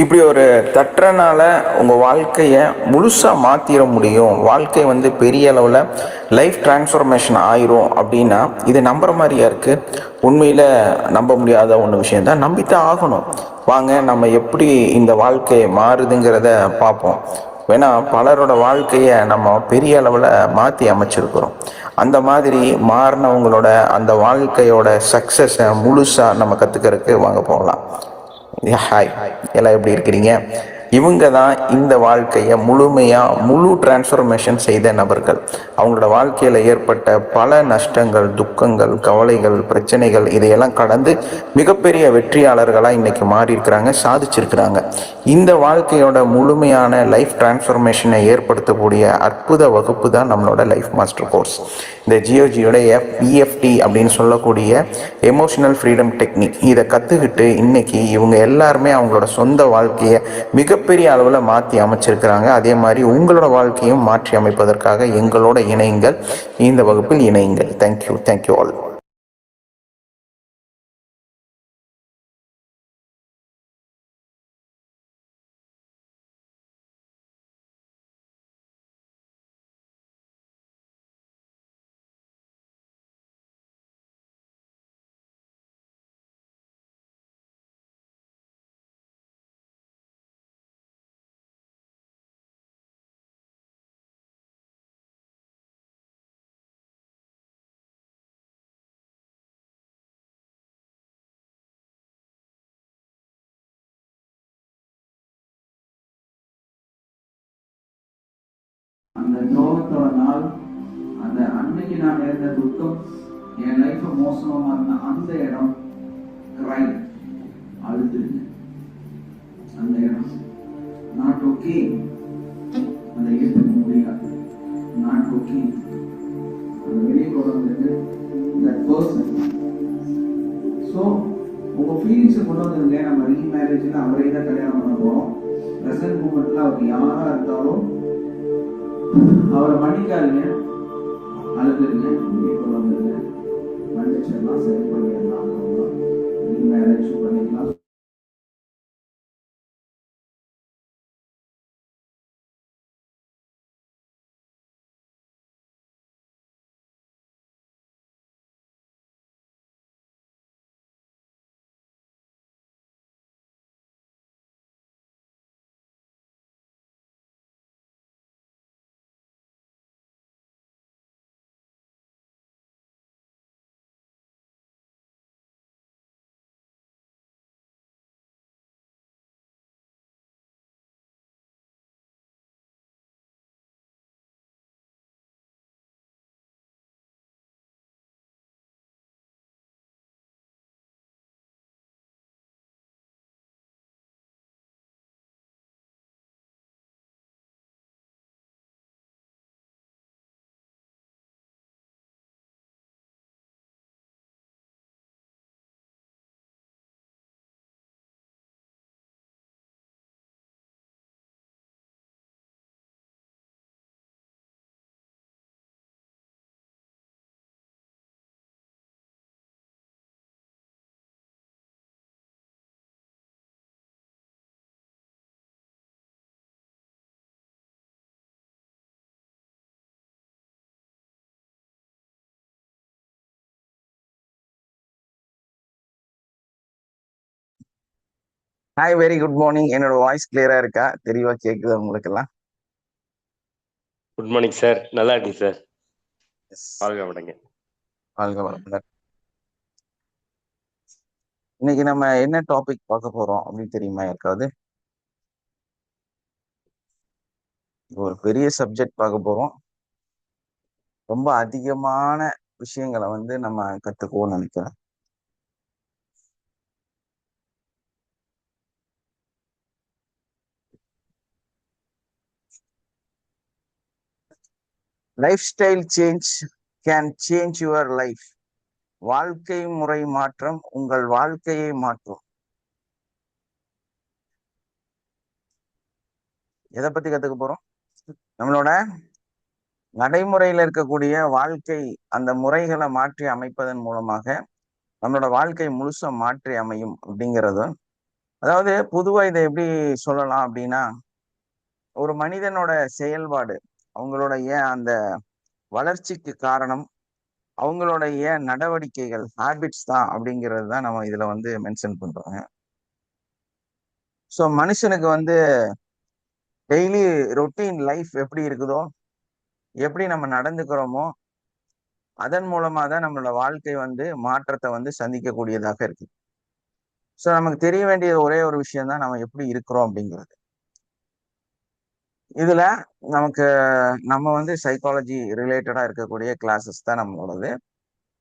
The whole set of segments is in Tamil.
இப்படி ஒரு தட்டுறனால உங்கள் வாழ்க்கையை முழுசாக மாற்றிட முடியும், வாழ்க்கை வந்து பெரிய அளவில் லைஃப் டிரான்ஸ்ஃபர்மேஷன் ஆயிரும் அப்படின்னா இது நம்புற மாதிரியா இருக்குது? உண்மையில் நம்ப முடியாத ஒன்று விஷயந்தான், நம்பித்தான் ஆகணும். வாங்க நம்ம எப்படி இந்த வாழ்க்கை மாறுதுங்கிறத பார்ப்போம். வேணா பலரோட வாழ்க்கையை நம்ம பெரிய அளவில் மாற்றி அமைச்சிருக்கிறோம். அந்த மாதிரி மாறினவங்களோட அந்த வாழ்க்கையோட சக்ஸஸை முழுசாக நம்ம கற்றுக்கிறதுக்கு வாங்க போகலாம். ஹாய், எல்லாம் எப்படி இருக்கிறீங்க? இவங்க தான் இந்த வாழ்க்கையை முழு டிரான்ஸ்ஃபர்மேஷன் செய்த நபர்கள். அவங்களோட வாழ்க்கையில் ஏற்பட்ட பல நஷ்டங்கள், துக்கங்கள், கவலைகள், பிரச்சனைகள் இதையெல்லாம் கடந்து மிகப்பெரிய வெற்றியாளர்களாக இன்னைக்கு மாறி இருக்கிறாங்க, சாதிச்சிருக்கிறாங்க. இந்த வாழ்க்கையோட முழுமையான லைஃப் டிரான்ஸ்ஃபர்மேஷனை ஏற்படுத்தக்கூடிய அற்புத வகுப்பு தான் நம்மளோட லைஃப் மாஸ்டர் கோர்ஸ். இந்த ஜியோஜியோடைய EFT அப்படின்னு சொல்லக்கூடிய எமோஷனல் ஃப்ரீடம் டெக்னிக், இதை கற்றுக்கிட்டு இன்னைக்கு இவங்க எல்லாருமே அவங்களோட சொந்த வாழ்க்கையை மிகப்பெரிய அளவில் மாற்றி அமைச்சிருக்கிறாங்க. அதே மாதிரி உங்களோட வாழ்க்கையும் மாற்றி அமைப்பதற்காக எங்களோட இணையுங்கள், இந்த வகுப்பில் இணையுங்கள். Thank you all. அந்த துரோகத்தோட நாள், அந்த அன்னைக்கு நான் இருந்த துக்கம், என் லைஃப் மோசமா இருந்த அந்த இடம், கிரை அழுதுருங்க. அந்த இடம் நாட் ஓகே, அதை ஏற்றுக்க முடியாது. நாட் ஓகே, அந்த வெளியே கொண்டு வந்துட்டு தட் பர்சன். ஸோ உங்க ஃபீலிங்ஸை கொண்டு வந்துருங்க. நம்ம ரீமேரேஜ்ல அவரே தான் கல்யாணம் பண்ண போறோம். ப்ரெசன்ட் மூமெண்ட்ல அவர் யாரா இருந்தாலும் அவரை மன்னிக்காதீங்க, அழுதுருங்க, வெளியே கொண்டு வந்துருங்க, மன்னிச்சிடலாம், சரி பண்ணிடலாம், ரீமேரேஜ் பண்ணிக்கலாம். Hi, very good morning. என்னோட வாய்ஸ் கிளியரா இருக்கா? தெளிவா கேக்குதா உங்களுக்கு எல்லாம்? குட் மார்னிங் சார், நல்லா இருக்கு சார். வாழ்க வணங்க. வாழ்க வளமுடன். இன்னைக்கு நம்ம என்ன டாபிக் பார்க்க போறோம் அப்படின்னு தெரியுமா யாருக்காவது? ஒரு பெரிய சப்ஜெக்ட் பார்க்க போறோம். ரொம்ப அதிகமான விஷயங்களை வந்து நம்ம கத்துக்குவோம்னு நினைக்கிறேன். Life style change can change your life. வாழ்க்கை முறை மாற்றம் உங்கள் வாழ்க்கையை மாற்றும். எதை பத்தி கத்துக்க போறோம்? நம்மளோட நடைமுறையில இருக்கக்கூடிய வாழ்க்கை, அந்த முறைகளை மாற்றி அமைப்பதன் மூலமாக நம்மளோட வாழ்க்கை முழுசா மாற்றி அமையும் அப்படிங்கிறதும் அதாவது பொதுவா இதை எப்படி சொல்லலாம் அப்படின்னா, ஒரு மனிதனோட செயல்பாடு, அவங்களுடைய அந்த வளர்ச்சிக்கு காரணம் அவங்களுடைய நடவடிக்கைகள், ஹேபிட்ஸ் தான் அப்படிங்கிறது தான் நம்ம இதுல வந்து மென்ஷன் பண்றோங்க. ஸோ மனுஷனுக்கு வந்து டெய்லி ரொட்டீன் லைஃப் எப்படி இருக்குதோ, எப்படி நம்ம நடந்துக்கிறோமோ, அதன் மூலமா தான் நம்மளோட வாழ்க்கை வந்து மாற்றத்தை வந்து சந்திக்கக்கூடியதாக இருக்கு. ஸோ நமக்கு தெரிய வேண்டிய ஒரே ஒரு விஷயம் தான் நம்ம எப்படி இருக்கிறோம் அப்படிங்கிறது. இதுல நமக்கு நம்ம வந்து சைக்காலஜி ரிலேட்டடா இருக்கக்கூடிய கிளாஸஸ் தான் நம்மளோடது.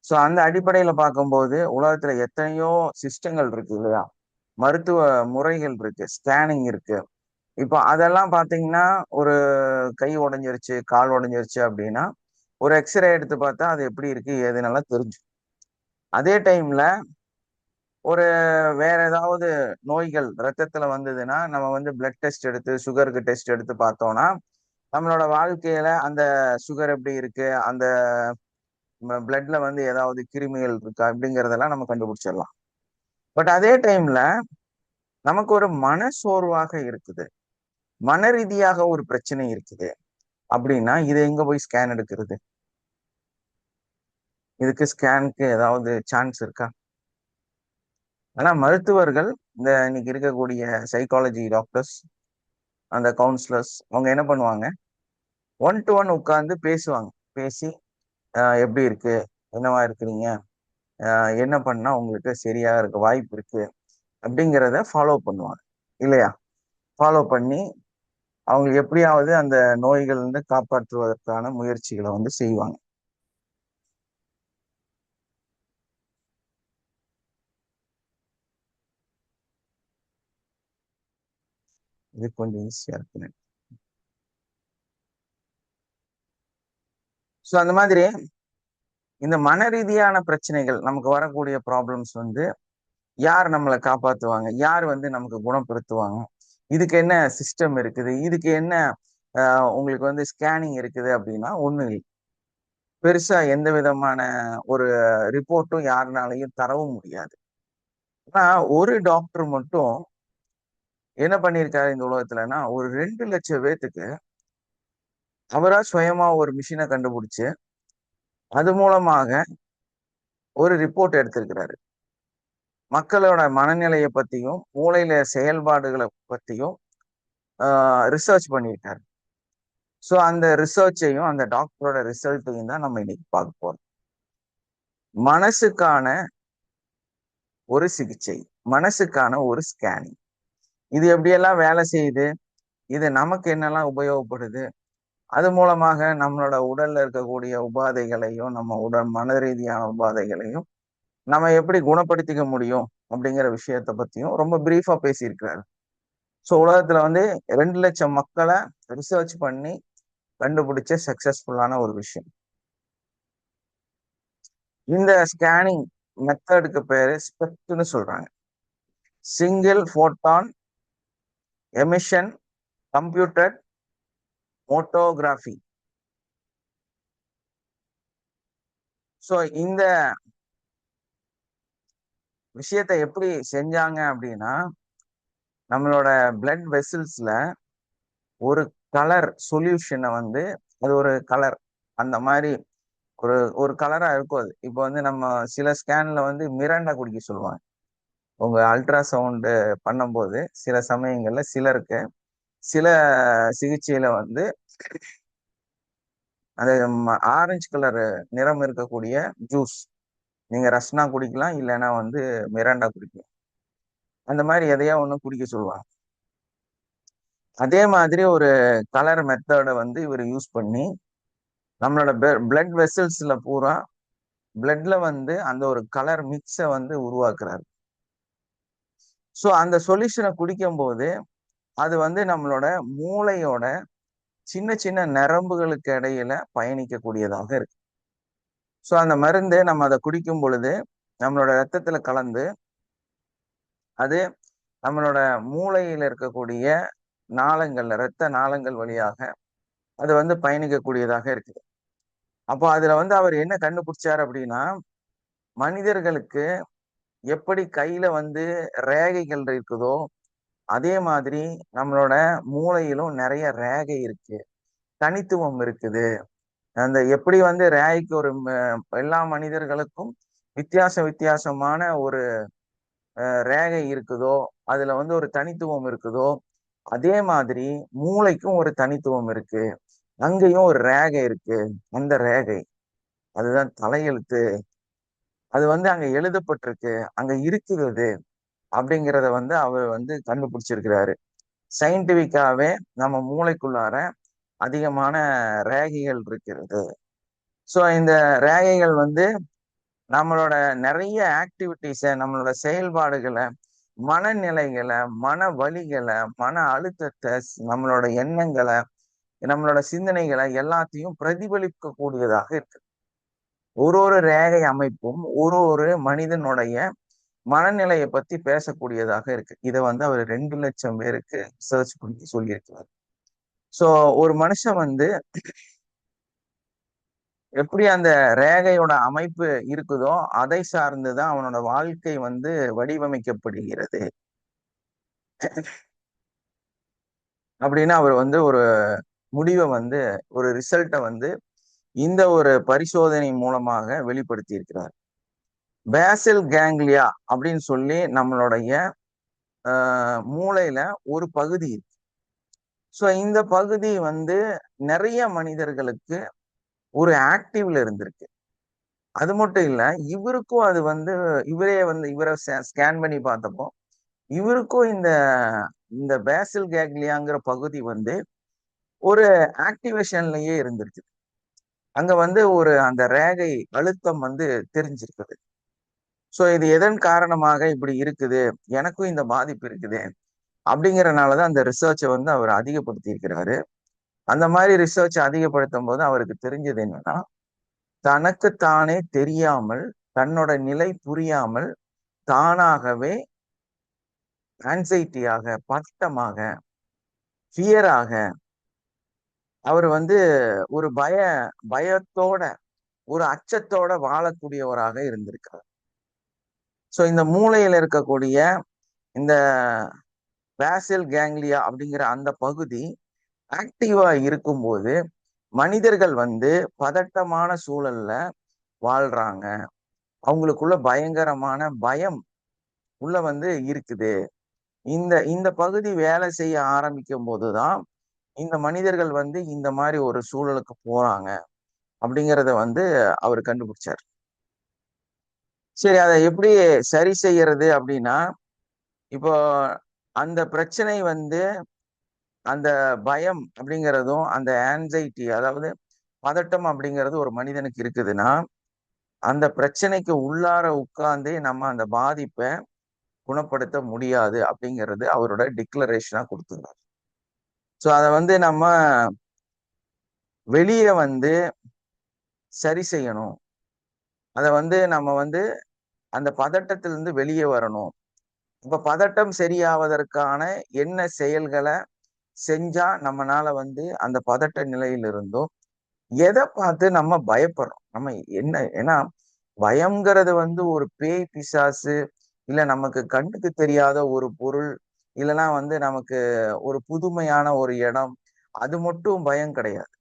ஸோ அந்த அடிப்படையில பார்க்கும்போது உலகத்துல எத்தனையோ சிஸ்டங்கள் இருக்கு இல்லையா? மருத்துவ முறைகள் இருக்கு, ஸ்கேனிங் இருக்கு. இப்போ அதெல்லாம் பாத்தீங்கன்னா, ஒரு கை உடைஞ்சிருச்சு, கால் உடைஞ்சிருச்சு அப்படின்னா, ஒரு எக்ஸ்ரே எடுத்து பார்த்தா அது எப்படி இருக்கு ஏதுன்னெல்லாம் தெரிஞ்சுக்கும். அதே டைம்ல ஒரு வேற ஏதாவது நோய்கள் ரத்தத்துல வந்ததுன்னா, நம்ம வந்து பிளட் டெஸ்ட் எடுத்து, சுகருக்கு டெஸ்ட் எடுத்து பார்த்தோம்னா, நம்மளோட வாழ்க்கையில அந்த சுகர் எப்படி இருக்கு, அந்த பிளட்ல வந்து ஏதாவது கிருமிகள் இருக்கா அப்படிங்கிறதெல்லாம் நம்ம கண்டுபிடிச்சிடலாம். பட் அதே டைம்ல நமக்கு ஒரு மனசோர்வாக இருக்குது, மன ரீதியாக ஒரு பிரச்சனை இருக்குது அப்படின்னா, இதை எங்க போய் ஸ்கேன் எடுக்கிறது? இதுக்கு ஸ்கேனுக்கு ஏதாவது சான்ஸ் இருக்கா? ஆனா மருத்துவர்கள், இந்த இன்னைக்கு இருக்கக்கூடிய சைக்காலஜி டாக்டர்ஸ், அந்த கவுன்சிலர்ஸ் அவங்க என்ன பண்ணுவாங்க? ஒன் டு ஒன் உட்கார்ந்து பேசுவாங்க. பேசி எப்படி இருக்கு? என்னவா இருக்கிறீங்க? என்ன பண்ணா உங்களுக்கு சரியா இருக்க வாய்ப்பு இருக்கு? அப்படிங்கிறத ஃபாலோ பண்ணுவாங்க. இல்லையா? ஃபாலோ பண்ணி அவங்க எப்படியாவது அந்த நோய்கள் இருந்து காப்பாற்றுவதற்கான முயற்சிகளை வந்து செய்வாங்க. இது கொஞ்சம் ஈஸியா இருக்கு. ஸோ அந்த மாதிரி இந்த மன ரீதியான பிரச்சனைகள் நமக்கு வரக்கூடிய ப்ராப்ளம்ஸ் வந்து யார் நம்மளை காப்பாத்துவாங்க, யார் வந்து நமக்கு குணப்படுத்துவாங்க, இதுக்கு என்ன சிஸ்டம் இருக்குது, இதுக்கு என்ன உங்களுக்கு வந்து ஸ்கேனிங் இருக்குது அப்படின்னா ஒண்ணு இல்லை. பெருசா எந்த விதமான ஒரு ரிப்போர்ட்டும் யாருனாலையும் தரவும் முடியாது. ஆனா ஒரு டாக்டர் மட்டும் என்ன பண்ணியிருக்காரு இந்த உலகத்துலன்னா, ஒரு 2,00,000 பேத்துக்கு அவரா சுயமா ஒரு மிஷினை கண்டுபிடிச்சு அது மூலமாக ஒரு ரிப்போர்ட் எடுத்திருக்கிறாரு. மக்களோட மனநிலையை பத்தியும் மூளையில செயல்பாடுகளை பத்தியும் ரிசர்ச் பண்ணியிருக்காரு. ஸோ அந்த ரிசர்ச்சையும் அந்த டாக்டரோட ரிசல்ட்டையும் தான் நம்ம இன்னைக்கு பார்க்க போறோம். மனசுக்கான ஒரு சிகிச்சை, மனசுக்கான ஒரு ஸ்கேனிங், இது எப்படியெல்லாம் வேலை செய்யுது, இது நமக்கு என்னெல்லாம் உபயோகப்படுது, அது மூலமாக நம்மளோட உடல்ல இருக்கக்கூடிய உபாதைகளையும் நம்ம உடல் மன ரீதியான உபாதைகளையும் நம்ம எப்படி குணப்படுத்திக்க முடியும் அப்படிங்கிற விஷயத்த பத்தியும் ரொம்ப பிரீஃபா பேசியிருக்கிறாரு. ஸோ உலகத்துல வந்து 2,00,000 மக்களை ரிசர்ச் பண்ணி கண்டுபிடிச்ச சக்சஸ்ஃபுல்லான ஒரு விஷயம். இந்த ஸ்கேனிங் மெத்தடுக்கு பேரு ஸ்பெக்ட்னு சொல்றாங்க. சிங்கிள் போட்டான் எமிஷன் கம்ப்யூட்டர் மோட்டோகிராஃபி. ஸோ இந்த விஷயத்தை எப்படி செஞ்சாங்க அப்படின்னா, நம்மளோட பிளட் வெசல்ஸ்ல ஒரு கலர் சொல்யூஷனை வந்து, அது ஒரு கலர் அந்த மாதிரி ஒரு ஒரு கலரா இருக்கும் அது. இப்போ வந்து நம்ம சில ஸ்கேன்ல வந்து மிராண்டா குடிக்க சொல்லுவாங்க. உங்க அல்ட்ராசவுண்டு பண்ணும்போது சில சமயங்கள்ல சிலருக்கு சில சிகிச்சையில வந்து அந்த ஆரஞ்சு கலர் நிறம் இருக்கக்கூடிய ஜூஸ் நீங்க ரஸ்னா குடிக்கலாம், இல்லைன்னா வந்து மிராண்டா குடிக்கலாம். அந்த மாதிரி எதையா ஒண்ணு குடிக்க சொல்லுவாங்க. அதே மாதிரி ஒரு கலர் மெத்தடை வந்து இவர் யூஸ் பண்ணி நம்மளோட பிளட் வெசல்ஸ்ல பூரா பிளட்ல வந்து அந்த ஒரு கலர் மிக்ஸை வந்து உருவாக்குறாரு. ஸோ அந்த சொல்யூஷனை குடிக்கும் போது அது வந்து நம்மளோட மூளையோட சின்ன சின்ன நரம்புகளுக்கு இடையில பயணிக்கக்கூடியதாக இருக்கு. ஸோ அந்த மருந்து நம்ம அதை குடிக்கும் பொழுது நம்மளோட ரத்தத்துல கலந்து அது நம்மளோட மூளையில இருக்கக்கூடிய நாளங்கள்ல இரத்த நாளங்கள் வழியாக அது வந்து பயணிக்கக்கூடியதாக இருக்குது. அப்போ அதுல வந்து அவர் என்ன கண்டுபிடிச்சார் அப்படின்னா, மனிதர்களுக்கு எப்படி கையில வந்து ரேகைகள் இருக்குதோ அதே மாதிரி நம்மளோட மூளையிலும் நிறைய ரேகை இருக்கு, தனித்துவம் இருக்குது. அந்த எப்படி வந்து ரேகைக்கு ஒரு எல்லா மனிதர்களுக்கும் வித்தியாசமான ஒரு ரேகை இருக்குதோ, அதுல வந்து ஒரு தனித்துவம் இருக்குதோ, அதே மாதிரி மூளைக்கும் ஒரு தனித்துவம் இருக்கு. அங்கேயும் ஒரு ரேகை இருக்கு. அந்த ரேகை அதுதான் தலையெழுத்து. அது வந்து அங்க எழுதப்பட்டிருக்கு, அங்க இருக்குது அப்படிங்கிறத வந்து அவர் வந்து கண்டுபிடிச்சிருக்கிறாரு. சயின்டிபிக்காவே நம்ம மூளைக்குள்ளார அதிகமான ரேகைகள் இருக்கிறது. ஸோ இந்த ரேகைகள் வந்து நம்மளோட நிறைய ஆக்டிவிட்டிஸை, நம்மளோட செயல்பாடுகளை, மனநிலைகளை, மன வலிகளை, மன அழுத்தத்தை, நம்மளோட எண்ணங்களை, நம்மளோட சிந்தனைகளை எல்லாத்தையும் பிரதிபலிக்க கூடியதாக இருக்கு. ஒரு ரேகை அமைப்பும் ஒரு மனிதனுடைய மனநிலையை பத்தி பேசக்கூடியதாக இருக்கு. இதை வந்து அவர் 2,00,000 பேருக்கு சர்ச் பண்ணி சொல்லியிருக்கிறார். சோ ஒரு மனுஷன் வந்து எப்படி அந்த ரேகையோட அமைப்பு இருக்குதோ அதை சார்ந்துதான் அவனோட வாழ்க்கை வந்து வடிவமைக்கப்படுகிறது அப்படின்னு அவர் வந்து ஒரு முடிவை வந்து, ஒரு ரிசல்ட்டை வந்து இந்த ஒரு பரிசோதனை மூலமாக வெளிப்படுத்தி இருக்கிறார். பேசல் கேங்லியா அப்படின்னு சொல்லி நம்மளுடைய மூளையில ஒரு பகுதி இருக்கு. ஸோ இந்த பகுதி வந்து நிறைய மனிதர்களுக்கு ஒரு ஆக்டிவ்ல இருந்திருக்கு. அது மட்டும் இல்ல, இவருக்கும் அது வந்து இவரை ஸ்கேன் பண்ணி பார்த்தப்போ இவருக்கும் இந்த இந்த பேசல் கேங்லியாங்கிற பகுதி வந்து ஒரு ஆக்டிவேஷன்லயே இருந்திருக்கு. அங்க வந்து ஒரு அந்த ரேகை அழுத்தம் வந்து தெரிஞ்சிருக்குது. ஸோ இது எதன் காரணமாக இப்படி இருக்குது, எனக்கும் இந்த பாதிப்பு இருக்குது அப்படிங்கறனாலதான் அந்த ரிசர்ச்சை வந்து அவர் அதிகப்படுத்தி இருக்கிறாரு. அந்த மாதிரி ரிசர்ச் அதிகப்படுத்தும் போது அவருக்கு தெரிஞ்சது என்னன்னா, தனக்கு தானே தெரியாமல், தன்னோட நிலை புரியாமல் தானாகவே ஆன்சைட்டியாக, பதட்டமாக, ஃபியராக அவர் வந்து ஒரு பயத்தோட, ஒரு அச்சத்தோட வாழக்கூடியவராக இருந்திருக்கார். ஸோ இந்த மூளையில இருக்கக்கூடிய இந்த பேசல் கேங்லியா அப்படிங்கிற அந்த பகுதி ஆக்டிவா இருக்கும்போது மனிதர்கள் வந்து பதட்டமான சூழல்ல வாழ்றாங்க. அவங்களுக்குள்ள பயங்கரமான பயம் உள்ள வந்து இருக்குது. இந்த இந்த பகுதி வேலை செய்ய ஆரம்பிக்கும் போதுதான் இந்த மனிதர்கள் வந்து இந்த மாதிரி ஒரு சூழலுக்கு போறாங்க அப்படிங்கிறத வந்து அவர் கண்டுபிடிச்சார். சரி, அதை எப்படி சரி செய்யறது அப்படின்னா, இப்போ அந்த பிரச்சனை வந்து அந்த பயம் அப்படிங்கிறதும் அந்த ஆன்சைட்டி, அதாவது பதட்டம் அப்படிங்கிறது ஒரு மனிதனுக்கு இருக்குதுன்னா, அந்த பிரச்சனைக்கு உள்ளார உட்கார்ந்தே நம்ம அந்த பாதிப்பை குணப்படுத்த முடியாது அப்படிங்கிறது அவரோட டிக்ளரேஷனா கொடுத்துருந்தார். ஸோ அதை வந்து நம்ம வெளியே வந்து சரி செய்யணும். அதை வந்து நம்ம வந்து அந்த பதட்டத்திலிருந்து வெளியே வரணும். இப்ப பதட்டம் சரியாவதற்கான என்ன செயல்களை செஞ்சா நம்மனால வந்து அந்த பதட்ட நிலையிலிருந்தும், எதை பார்த்து நம்ம பயப்படுறோம், நம்ம என்ன, ஏன்னா பயம்ங்கிறது வந்து ஒரு பேய் பிசாசு, இல்ல நமக்கு கண்ணுக்கு தெரியாத ஒரு பொருள், இல்லைன்னா வந்து நமக்கு ஒரு புதுமையான ஒரு இடம், அது மட்டும் பயம் கிடையாது.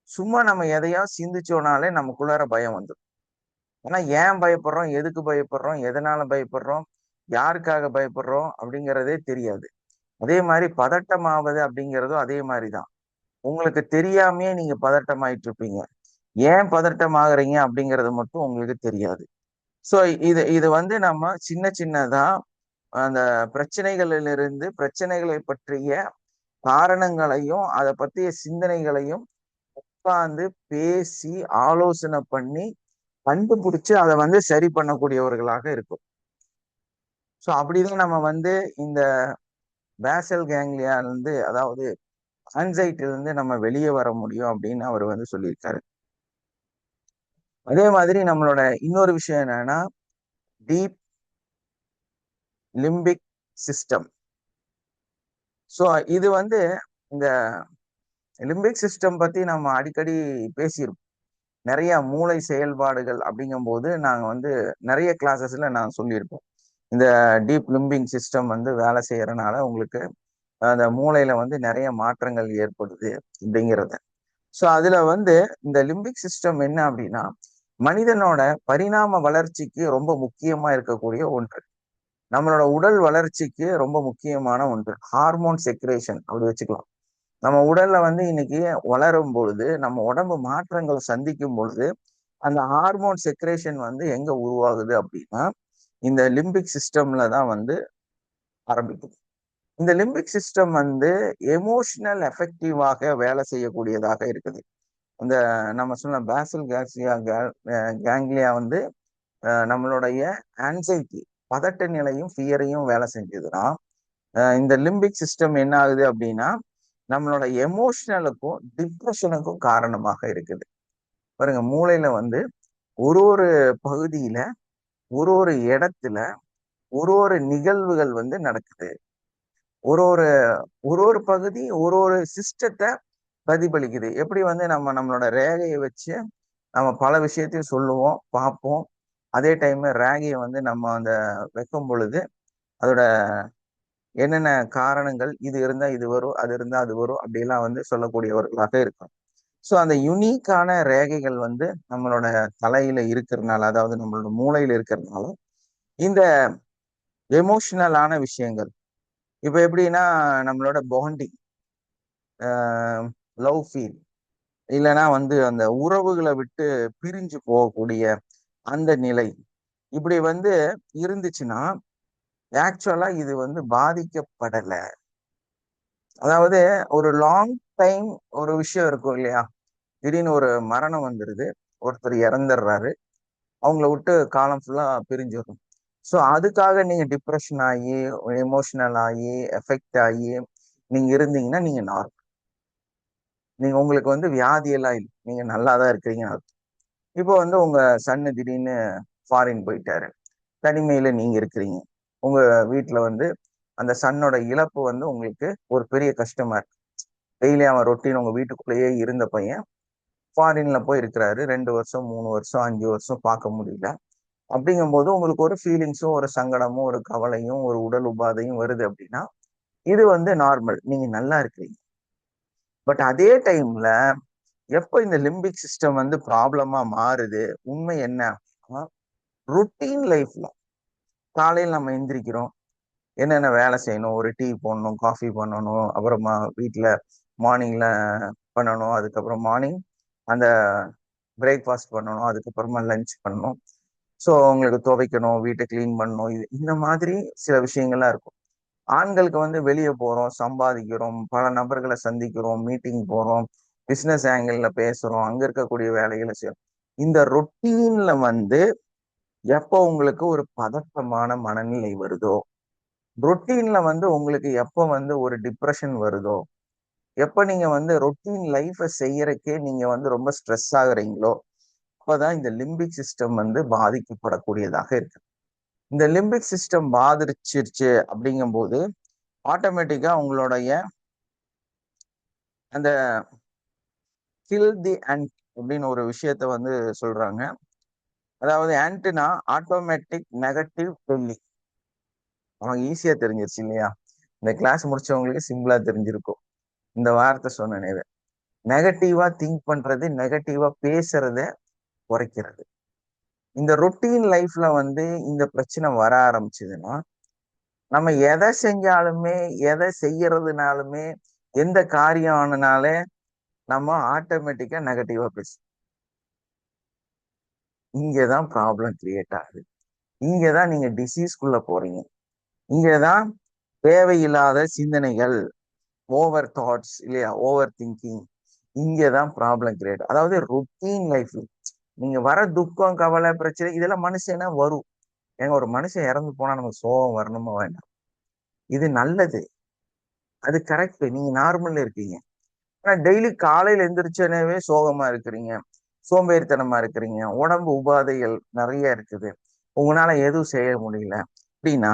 சும்மா நம்ம எதையா சிந்திச்சோனாலே நமக்குள்ளார பயம் வந்துடும். ஆனா ஏன் பயப்படுறோம், எதுக்கு பயப்படுறோம், எதனால பயப்படுறோம், யாருக்காக பயப்படுறோம் அப்படிங்கிறதே தெரியாது. அதே மாதிரி பதட்டமாவது அப்படிங்கிறதும் அதே மாதிரிதான். உங்களுக்கு தெரியாமயே நீங்க பதட்டமாயிட்டு இருப்பீங்க. ஏன் பதட்டம் ஆகுறீங்க அப்படிங்கிறது மட்டும் உங்களுக்கு தெரியாது. சோ இது இது வந்து நம்ம சின்னதா அந்த பிரச்சனைகளிலிருந்து, பிரச்சனைகளை பற்றிய காரணங்களையும் அதை பற்றிய சிந்தனைகளையும் உட்கார்ந்து பேசி ஆலோசனை பண்ணி கண்டுபிடிச்சு அதை வந்து சரி பண்ணக்கூடியவர்களாக இருக்கும். ஸோ அப்படிதான் நம்ம வந்து இந்த பேசல் கேங்லியா இருந்து, அதாவது ஆன்சைட்டில இருந்து நம்ம வெளியே வர முடியும் அப்படின்னு அவர் வந்து சொல்லியிருக்காரு. அதே மாதிரி நம்மளோட இன்னொரு விஷயம் என்னன்னா, டீப் லிம்பிக் சிஸ்டம். ஸோ இது வந்து இந்த லிம்பிக் சிஸ்டம் பத்தி நம்ம அடிக்கடி பேசியிருப்போம். நிறைய மூளை செயல்பாடுகள் அப்படிங்கும் போது நாங்க வந்து நிறைய கிளாஸஸ்ல நான் சொல்லியிருப்போம். இந்த டீப் லிம்பிங் சிஸ்டம் வந்து வேலை செய்யறதுனால உங்களுக்கு அந்த மூளையில வந்து நிறைய மாற்றங்கள் ஏற்படுது அப்படிங்கிறத. ஸோ அதுல வந்து இந்த லிம்பிக் சிஸ்டம் என்ன அப்படின்னா மனிதனோட பரிணாம வளர்ச்சிக்கு ரொம்ப முக்கியமா இருக்கக்கூடிய ஒன்று. நம்மளோட உடல் வளர்ச்சிக்கு ரொம்ப முக்கியமான ஒன்று. ஹார்மோன் செக்ரேஷன் அப்படி வச்சுக்கலாம். நம்ம உடல்ல வந்து இன்னைக்கு வளரும் பொழுது, நம்ம உடம்பு மாற்றங்கள் சந்திக்கும் பொழுது அந்த ஹார்மோன் செக்ரேஷன் வந்து எங்க உருவாகுது அப்படின்னா இந்த லிம்பிக் சிஸ்டம்ல தான் வந்து ஆரம்பிக்குது. இந்த லிம்பிக் சிஸ்டம் வந்து எமோஷனல் எஃபெக்டிவாக வேலை செய்யக்கூடியதாக இருக்குது. இந்த நம்ம சொன்ன பேசல் கேக்சியா கேங்லியா வந்து நம்மளுடைய ஆன்சைட்டி, பதட்ட நிலையும் ஃபியரையும் வேலை செஞ்சதுன்னா இந்த லிம்பிக் சிஸ்டம் என்ன ஆகுது அப்படின்னா நம்மளோட எமோஷனலுக்கும் டிப்ரெஷனுக்கும் காரணமாக இருக்குது. பாருங்க, மூளையில வந்து ஒரு ஒரு பகுதியில ஒரு ஒரு இடத்துல ஒரு ஒரு நிகழ்வுகள் வந்து நடக்குது. ஒரு ஒரு ஒரு ஒரு பகுதி ஒரு ஒரு சிஸ்டத்தை பிரதிபலிக்குது. எப்படி வந்து நம்மளோட ரேகையை வச்சு நம்ம பல விஷயத்தையும் சொல்லுவோம், பார்ப்போம். அதே டைம்ல ரேகையை வந்து நம்ம அந்த வைக்கும் பொழுது அதோட என்னென்ன காரணங்கள், இது இருந்தா இது வரும், அது இருந்தா அது வரும், அப்படிலாம் வந்து சொல்லக்கூடியவர்களாக இருக்கும். ஸோ அந்த யுனிக்கான ரேகைகள் வந்து நம்மளோட தலையில இருக்கிறதுனால, அதாவது நம்மளோட மூளையில இருக்கிறதுனால இந்த எமோஷனலான விஷயங்கள், இப்ப எப்படின்னா நம்மளோட பாண்டிங், லவ் ஃபீல், இல்லைன்னா வந்து அந்த உறவுகளை விட்டு பிரிஞ்சு போகக்கூடிய அந்த நிலை, இப்படி வந்து இருந்துச்சுன்னா ஆக்சுவலா இது வந்து பாதிக்கப்படல. அதாவது ஒரு லாங் டைம் ஒரு விஷயம் இருக்கும் இல்லையா, திடீர்னு ஒரு மரணம் வந்துடுது, ஒருத்தர் இறந்துடுறாரு, அவங்கள விட்டு காலம் ஃபுல்லா பிரிஞ்சிடும். ஸோ அதுக்காக நீங்க டிப்ரெஷன் ஆகி எமோஷனல் ஆகி எஃபெக்ட் ஆகி நீங்க இருந்தீங்கன்னா நீங்க நார்மல். நீங்க உங்களுக்கு வந்து வியாதியெல்லாம் இல்லை, நீங்க நல்லா தான் இருக்கிறீங்க. இப்போ வந்து உங்க சன்னு திடீர்னு ஃபாரின் போயிட்டாரு, தனிமையில நீங்க இருக்கிறீங்க. உங்க வீட்டுல வந்து அந்த சன்னோட இழப்பு வந்து உங்களுக்கு ஒரு பெரிய கஷ்டமா இருக்கு. டெய்லி அவன் ரொட்டீன் உங்க வீட்டுக்குள்ளேயே இருந்த பையன் ஃபாரின்ல போய் இருக்கிறாரு, 2 வருஷம் 3 வருஷம் 5 வருஷம் பார்க்க முடியல. அப்படிங்கும்போது உங்களுக்கு ஒரு ஃபீலிங்ஸும் ஒரு சங்கடமும் ஒரு கவலையும் ஒரு உடல் உபாதையும் வருது அப்படின்னா இது வந்து நார்மல், நீங்க நல்லா இருக்கிறீங்க. பட் அதே டைம்ல எப்ப இந்த லிம்பிக் சிஸ்டம் வந்து ப்ராப்ளமா மாறுது, உண்மை என்ன அப்படின்னா ருட்டீன் லைஃப்ல காலையில் நம்ம எந்திரிக்கிறோம், என்னென்ன வேலை செய்யணும், ஒரு டீ போடணும், காஃபி பண்ணணும், அப்புறமா வீட்டில் மார்னிங்ல பண்ணணும், அதுக்கப்புறம் மார்னிங் அந்த பிரேக்ஃபாஸ்ட் பண்ணணும், அதுக்கப்புறமா லஞ்ச் பண்ணணும், ஸோ உங்களுக்கு துவைக்கணும், வீட்டை கிளீன் பண்ணணும், இது இந்த மாதிரி சில விஷயங்கள்லாம் இருக்கும். ஆண்களுக்கு வந்து வெளியே போறோம், சம்பாதிக்கிறோம், பல நபர்களை சந்திக்கிறோம், மீட்டிங் போறோம், பிசினஸ் ஆங்கிள் பேசுறோம், அங்க இருக்கக்கூடிய வேலைகளை செய்யறோம். இந்த ரொட்டீன்ல வந்து எப்போ உங்களுக்கு ஒரு பதட்டமான மனநிலை வருதோ, ரொட்டீன்ல வந்து உங்களுக்கு எப்போ வந்து ஒரு டிப்ரெஷன் வருதோ, எப்ப நீங்க வந்து ரொட்டீன் லைஃப செய்யறக்கே நீங்க வந்து ரொம்ப ஸ்ட்ரெஸ் ஆகுறீங்களோ, அப்பதான் இந்த லிம்பிக் சிஸ்டம் வந்து பாதிக்கப்படக்கூடியதாக இருக்கு. இந்த லிம்பிக் சிஸ்டம் பாதிச்சிருச்சு அப்படிங்கும்போது ஆட்டோமேட்டிக்கா உங்களுடைய அந்த கில் தி அண்ட் அப்படின்னு ஒரு விஷயத்த வந்து சொல்றாங்க. அதாவது ஆன்ட்னா ஆட்டோமேட்டிக் நெகட்டிவ் டெல்லி. அவங்க ஈஸியா தெரிஞ்சிருச்சு இல்லையா? இந்த கிளாஸ் முடிச்சவங்களுக்கு சிம்பிளா தெரிஞ்சிருக்கும் இந்த வார்த்தை சொன்னனே. நெகட்டிவா திங்க் பண்றது, நெகட்டிவா பேசுறத குறைக்கிறது. இந்த ரொட்டீன் லைஃப்ல வந்து இந்த பிரச்சனை வர ஆரம்பிச்சதுன்னா நம்ம எதை செஞ்சாலுமே எதை செய்யறதுனாலுமே எந்த காரியம் ஆனாலே நம்ம ஆட்டோமேட்டிக்கா நெகட்டிவா பேசும். இங்கதான் ப்ராப்ளம் கிரியேட் ஆகுது. இங்கதான் நீங்க டிசீஸ்குள்ள போறீங்க. இங்கதான் தேவையில்லாத சிந்தனைகள், ஓவர் தாட்ஸ் இல்லையா, ஓவர் திங்கிங், இங்கதான் ப்ராப்ளம் கிரியேட். அதாவது ரொட்டீன் லைஃப்ல நீங்க வர துக்கம், கவலை, பிரச்சனை இதெல்லாம் மனுஷனா வரும். ஏங்க, ஒரு மனுஷன் இறந்து போனா நமக்கு சோகம் வரணுமா வேண்டாம்? இது நல்லது, அது கரெக்ட், நீங்க நார்மல்ல இருக்கீங்க. ஆனா டெய்லி காலையில எந்திரிச்சனவே சோகமா இருக்கிறீங்க, சோம்பேறித்தனமா இருக்கிறீங்க, உடம்பு உபாதைகள் நிறைய இருக்குது, உங்களால எதுவும் செய்ய முடியல அப்படின்னா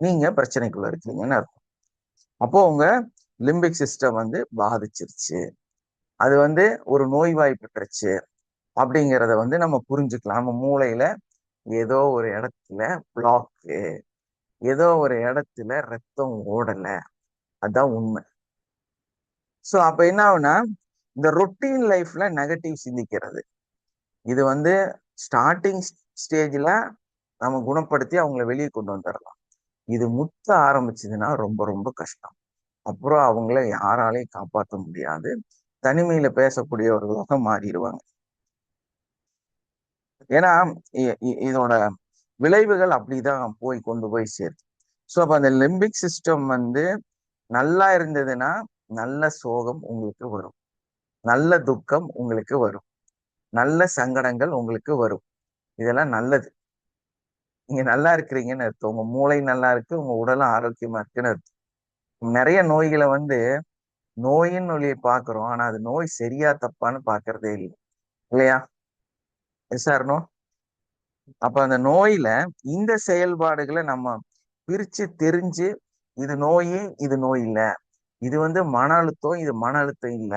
நீங்க பிரச்சனைக்குள்ள இருக்கீங்கன்னு அர்த்தம். அப்போ உங்க லிம்பிக் சிஸ்டம் வந்து பாதிச்சிருச்சு, அது வந்து ஒரு நோய்வாய்ப்பட்டுருச்சு அப்படிங்கிறத வந்து நம்ம புரிஞ்சுக்கலாம். நம்ம மூளையில ஏதோ ஒரு இடத்துல பிளாக்கு, ஏதோ ஒரு இடத்துல ரத்தம் ஓடல. அதான் உண்மை. ஸோ அப்ப என்ன ஆகுனா, இந்த ரொட்டீன் லைஃப்ல நெகட்டிவ் சிந்திக்கிறது, இது வந்து ஸ்டார்டிங் ஸ்டேஜ்ல நம்ம குணப்படுத்தி அவங்கள வெளியே கொண்டு வந்துடலாம். இது முத்த ஆரம்பிச்சதுன்னா ரொம்ப ரொம்ப கஷ்டம். அப்புறம் அவங்கள யாராலையும் காப்பாற்ற முடியாது. தனிமையில பேசக்கூடியவர்களாக மாறிடுவாங்க. ஏன்னா இதோட விளைவுகள் அப்படிதான் போய் கொண்டு போய் சேருது. ஸோ அப்ப அந்த லிம்பிக் சிஸ்டம் வந்து நல்லா இருந்ததுன்னா நல்ல சோகம் உங்களுக்கு வரும், நல்ல துக்கம் உங்களுக்கு வரும், நல்ல சங்கடங்கள் உங்களுக்கு வரும். இதெல்லாம் நல்லது. நீங்க நல்லா இருக்கிறீங்கன்னு அர்த்தம். உங்க மூளை நல்லா இருக்கு, உங்க உடலும் ஆரோக்கியமா இருக்குன்னு அர்த்தம். நிறைய நோய்களை வந்து நோயின் நொழியை பாக்குறோம், ஆனா அது நோய் சரியா தப்பான்னு பாக்குறதே இல்லை, இல்லையா? எஸ்ஆர்னோ? அப்ப அந்த நோயில இந்த செயல்பாடுகளை நம்ம பிரிச்சு தெரிஞ்சு, இது நோய், இது நோய் இல்ல, இது வந்து மன அழுத்தம், இது மன அழுத்தம் இல்ல,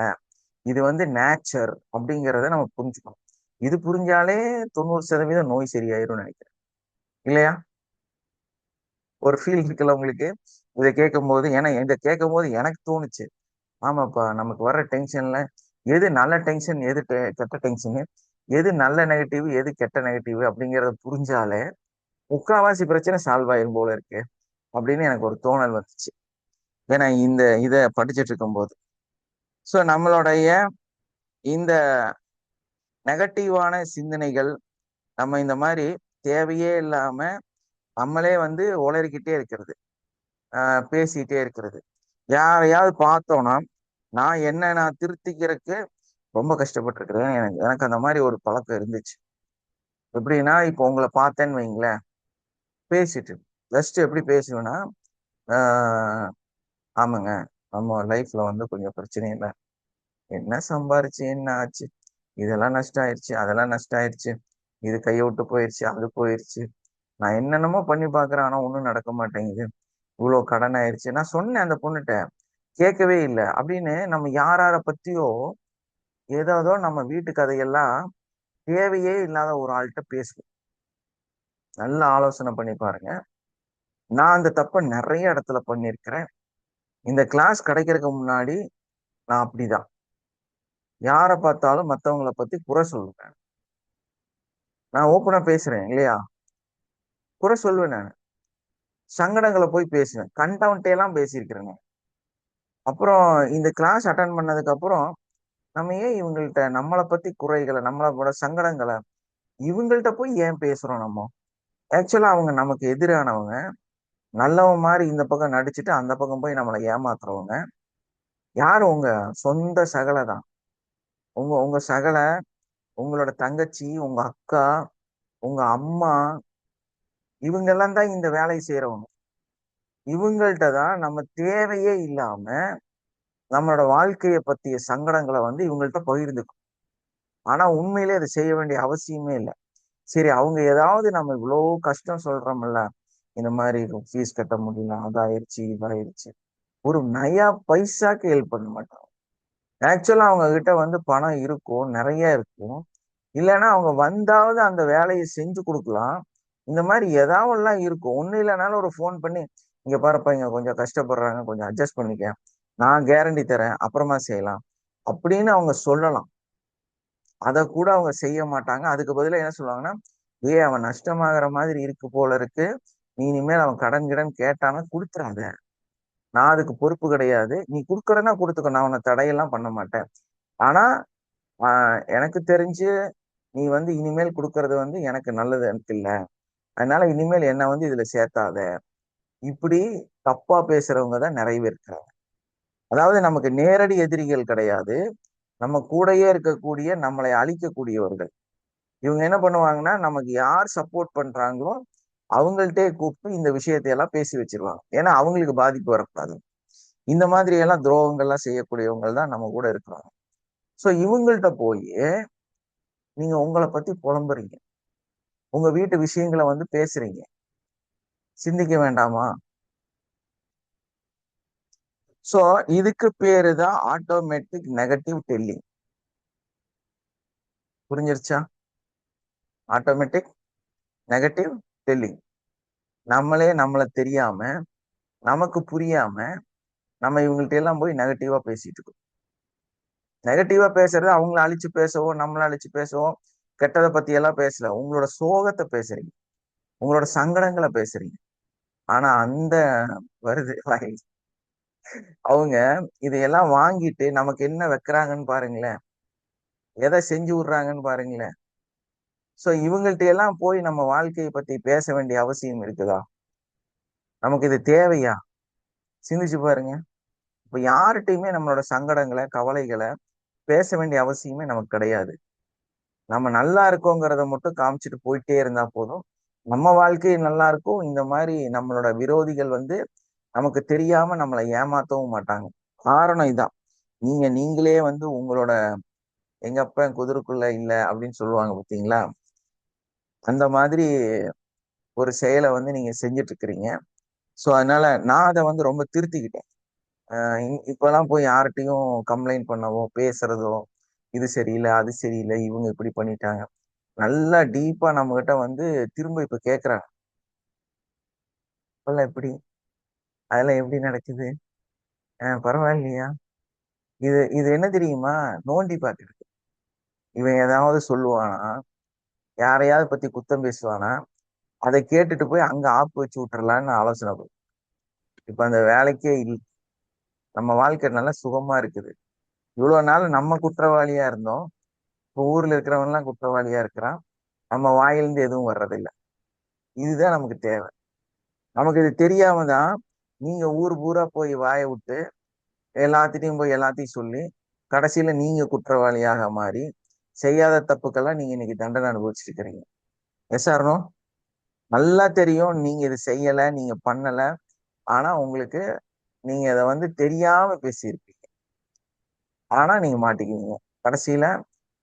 இது வந்து நேச்சர் அப்படிங்கிறத நம்ம புரிஞ்சுக்கணும். இது புரிஞ்சாலே 90% நோய் சரியாயிரும் நினைக்கிறேன், இல்லையா? ஒரு ஃபீல் இருக்குல்ல உங்களுக்கு இதை கேட்கும் போது? ஏன்னா இதை கேட்கும் போது எனக்கு தோணுச்சு, ஆமாப்பா, நமக்கு வர்ற டென்ஷன்ல எது நல்ல டென்ஷன், எது கெட்ட டென்ஷனு, எது நல்ல நெகட்டிவ், எது கெட்ட நெகட்டிவ் அப்படிங்கறத புரிஞ்சாலே முக்காவாசி பிரச்சனை சால்வ் ஆயிரும் போல இருக்கு அப்படின்னு எனக்கு ஒரு தோணல் வந்துச்சு, ஏன்னா இதை படிச்சுட்டு இருக்கும் போது. ஸோ நம்மளுடைய இந்த நெகட்டிவான சிந்தனைகள், நம்ம இந்த மாதிரி தேவையே இல்லாம நம்மளே வந்து உளறிக்கிட்டே இருக்கிறது, பேசிக்கிட்டே இருக்கிறது. யாரையாவது பார்த்தோம்னா நான் திருத்திக்கிறதுக்கு ரொம்ப கஷ்டப்பட்டிருக்கிறேன். எனக்கு அந்த மாதிரி ஒரு பழக்கம் இருந்துச்சு. எப்படின்னா, இப்போ உங்களை பார்த்தேன்னு வைங்களேன், பேசிட்டு ஜஸ்ட் எப்படி பேசுவேன்னா, ஆஹ் ஆமாங்க, நம்ம லைஃப்ல வந்து கொஞ்சம் பிரச்சனை இல்லை, என்ன சம்பாரிச்சு என்ன ஆச்சு, இதெல்லாம் நஷ்டம் ஆயிடுச்சு, அதெல்லாம் நஷ்டம் ஆயிடுச்சு, இது கையை விட்டு போயிடுச்சு, அது போயிடுச்சு, நான் என்னென்னமோ பண்ணி பாக்குறேன், ஆனா ஒண்ணும் நடக்க மாட்டேங்குது, இவ்வளவு கடன் ஆயிடுச்சு. நான் சொன்னேன் அந்த பொண்ணுகிட்ட, கேட்கவே இல்லை அப்படின்னு நம்ம யார பத்தியோ ஏதோ நம்ம வீட்டு கதையெல்லாம் தேவையே இல்லாத ஒரு ஆள்கிட்ட பேசுவோம். நல்ல ஆலோசனை பண்ணி பாருங்க. நான் அந்த தப்பை நிறைய இடத்துல பண்ணியிருக்கிறேன். இந்த கிளாஸ் கிடைக்கிறதுக்கு முன்னாடி நான் அப்படிதான், யாரை பார்த்தாலும் மற்றவங்களை பத்தி குறை சொல்லுவேன். நான் ஓப்பனா பேசுறேன் இல்லையா, குறை சொல்லுவேன். நான் சங்கடங்களை போய் பேசுவேன், கண்டவன்ட்டே எல்லாம் பேசியிருக்கிறேங்க. அப்புறம் இந்த கிளாஸ் அட்டன் பண்ணதுக்கு அப்புறம் நம்ம ஏன் இவங்கள்ட்ட நம்மளை பத்தி குறைகளை, நம்மளோட சங்கடங்களை இவங்கள்ட்ட போய் ஏன் பேசுறோம்? நம்ம ஆக்சுவலா அவங்க நமக்கு எதிரானவங்க, நல்லவன் மாதிரி இந்த பக்கம் நடிச்சுட்டு அந்த பக்கம் போய் நம்மளை ஏமாத்துறவங்க. யாரு? உங்க சொந்த சகலை தான். உங்க உங்க சகலை, உங்களோட தங்கச்சி, உங்க அக்கா, உங்க அம்மா, இவங்க எல்லாம் தான் இந்த வேலையை செய்யறவங்க. இவங்கள்ட்ட தான் நம்ம தேவையே இல்லாம நம்மளோட வாழ்க்கையை பத்திய சங்கடங்களை வந்து இவங்கள்ட்ட பகிர்ந்துக்கும். ஆனா உண்மையிலே அதை செய்ய வேண்டிய அவசியமே இல்லை. சரி, அவங்க ஏதாவது நம்ம இவ்வளோ கஷ்டம் சொல்றோம்ல, இந்த மாதிரி ஃபீஸ் கட்ட முடியல, அதாயிருச்சு இதாயிருச்சு, ஒரு நயா பைசாக்கு ஹெல்ப் பண்ண மாட்டாங்க. ஆக்சுவலா அவங்க கிட்ட வந்து பணம் இருக்கும், நிறைய இருக்கும், இல்லைன்னா அவங்க வந்தாவது அந்த வேலையை செஞ்சு கொடுக்கலாம். இந்த மாதிரி எல்லாம் இருக்கும். ஒன்றும் இல்லைனாலும் ஒரு ஃபோன் பண்ணி, இங்க பாருப்பா, இங்க கொஞ்சம் கஷ்டப்படுறாங்க, கொஞ்சம் அட்ஜஸ்ட் பண்ணிக்க, நான் கேரண்டி தரேன், அப்புறமா செய்யலாம் அப்படின்னு அவங்க சொல்லலாம். அதை கூட அவங்க செய்ய மாட்டாங்க. அதுக்கு பதிலாக என்ன சொல்லுவாங்கன்னா, அவன் நஷ்டமாகிற மாதிரி இருக்கு போல இருக்கு, நீ இனிமேல் அவன் கடன் கிடன் கேட்டானா கொடுத்துறாத, நான் அதுக்கு பொறுப்பு கிடையாது, நீ கொடுக்குறன்னா கொடுத்துக்க, நான் உன்னை தடையெல்லாம் பண்ண மாட்டேன். ஆனா எனக்கு தெரிஞ்சு நீ வந்து இனிமேல் கொடுக்கறது வந்து எனக்கு நல்லது எனக்கு இல்லை, அதனால இனிமேல் என்னை வந்து இதுல சேர்த்தாத. இப்படி தப்பா பேசுறவங்க தான் நிறைய பேர் இருக்கிறாங்க. அதாவது நமக்கு நேரடி எதிரிகள் கிடையாது, நம்ம கூடயே இருக்கக்கூடிய நம்மளை அழிக்கக்கூடியவர்கள். இவங்க என்ன பண்ணுவாங்கன்னா, நமக்கு யார் சப்போர்ட் பண்றாங்களோ அவங்கள்ட்டே கூப்பிட்டு இந்த விஷயத்தையெல்லாம் பேசி வச்சிருவாங்க. ஏன்னா அவங்களுக்கு பாதிப்பு வரக்கூடாது. இந்த மாதிரி எல்லாம் துரோகங்கள்லாம் செய்யக்கூடியவங்க தான் நம்ம கூட இருக்கிறாங்க. ஸோ இவங்கள்ட்ட போய் நீங்க உங்களை பத்தி புலம்புறீங்க, உங்க வீட்டு விஷயங்களை வந்து பேசுறீங்க, சிந்திக்க வேண்டாமா? ஸோ இதுக்கு பேரு தான் ஆட்டோமேட்டிக் நெகட்டிவ் டெல்லிங். புரிஞ்சிருச்சா? Automatic negative telling. நம்மளே நம்மளை தெரியாம, நமக்கு புரியாம, நம்ம இவங்கள்ட்ட எல்லாம் போய் நெகட்டிவா பேசிட்டு இருக்கோம். நெகட்டிவா பேசுறது அவங்கள அழிச்சு பேசவோ, நம்மள அழிச்சு பேசவோ, கெட்டதை பத்தி எல்லாம் பேசல. உங்களோட சோகத்தை பேசுறீங்க, உங்களோட சங்கடங்களை பேசுறீங்க. ஆனா அந்த வருது அவங்க இதையெல்லாம் வாங்கிட்டு நமக்கு என்ன வைக்கிறாங்கன்னு பாருங்களேன், எதை செஞ்சு விடுறாங்கன்னு பாருங்களேன். சோ இவங்கள்ட்ட எல்லாம் போய் நம்ம வாழ்க்கையை பத்தி பேச வேண்டிய அவசியம் இருக்குதா? நமக்கு இது தேவையா? சிந்திச்சு பாருங்க. இப்ப யார்கிட்டயுமே நம்மளோட சங்கடங்களை, கவலைகளை பேச வேண்டிய அவசியமே நமக்கு கிடையாது. நம்ம நல்லா இருக்கோங்கிறத மட்டும் காமிச்சிட்டு போயிட்டே இருந்தா போதும். நம்ம வாழ்க்கை நல்லா இருக்கும். இந்த மாதிரி நம்மளோட விரோதிகள் வந்து நமக்கு தெரியாம நம்மளை ஏமாத்தவும் மாட்டாங்க. காரணம் இதான். நீங்களே வந்து உங்களோட எங்க அப்பன் குதிரைக்குள்ள இல்ல அப்படின்னு சொல்லுவாங்க பாத்தீங்களா? அந்த மாதிரி ஒரு செயலை வந்து நீங்க செஞ்சுட்டு இருக்கிறீங்க. சோ அதனால நான் அதை வந்து ரொம்ப திருத்திக்கிட்டேன். இப்பெல்லாம் போய் யார்கிட்டயும் கம்ப்ளைண்ட் பண்ணவோ, பேசுறதோ, இது சரியில்லை, அது சரியில்லை, இவங்க இப்படி பண்ணிட்டாங்க, நல்லா டீப்பா நம்ம கிட்ட வந்து திரும்ப இப்ப கேக்குறாங்க. இப்பெல்லாம் எப்படி, அதெல்லாம் எப்படி நடக்குது, பரவாயில்லையா, இது இது என்ன தெரியுமா, நோண்டி பாக்குறது. இவன் ஏதாவது சொல்லுவானா, யாரையாவது பத்தி குத்தம் பேசுவானா, அதை கேட்டுட்டு போய் அங்க ஆப்பு வச்சு விட்டுறலான்னு ஆலோசனை பண்ணும். இப்ப அந்த வேலைக்கே இல்லை. நம்ம வாழ்க்கை நல்லா சுகமா இருக்குது. இவ்வளவு நாள் நம்ம குற்றவாளியா இருந்தோம். இப்ப ஊர்ல இருக்கிறவன் எல்லாம் குற்றவாளியா இருக்கிறான். நம்ம வாயிலிருந்து எதுவும் வர்றதில்லை. இதுதான் நமக்கு தேவை. நமக்கு இது தெரியாம தான் நீங்க ஊர் பூரா போய் வாயை விட்டு எல்லாத்திட்டையும் போய் எல்லாத்தையும் சொல்லி கடைசியில நீங்க குற்றவாளியாக மாறி செய்யாத தப்புக்கெல்லாம் நீங்க இன்னைக்கு தண்டனை அனுபவிச்சுட்டு இருக்கிறீங்க. Yes or no? நல்லா தெரியும் நீங்க இது செய்யல, நீங்க பண்ணல. ஆனா உங்களுக்கு நீங்க இதை வந்து தெரியாம பேசியிருப்பீங்க. ஆனா நீங்க மாட்டிக்குவீங்க. கடைசியில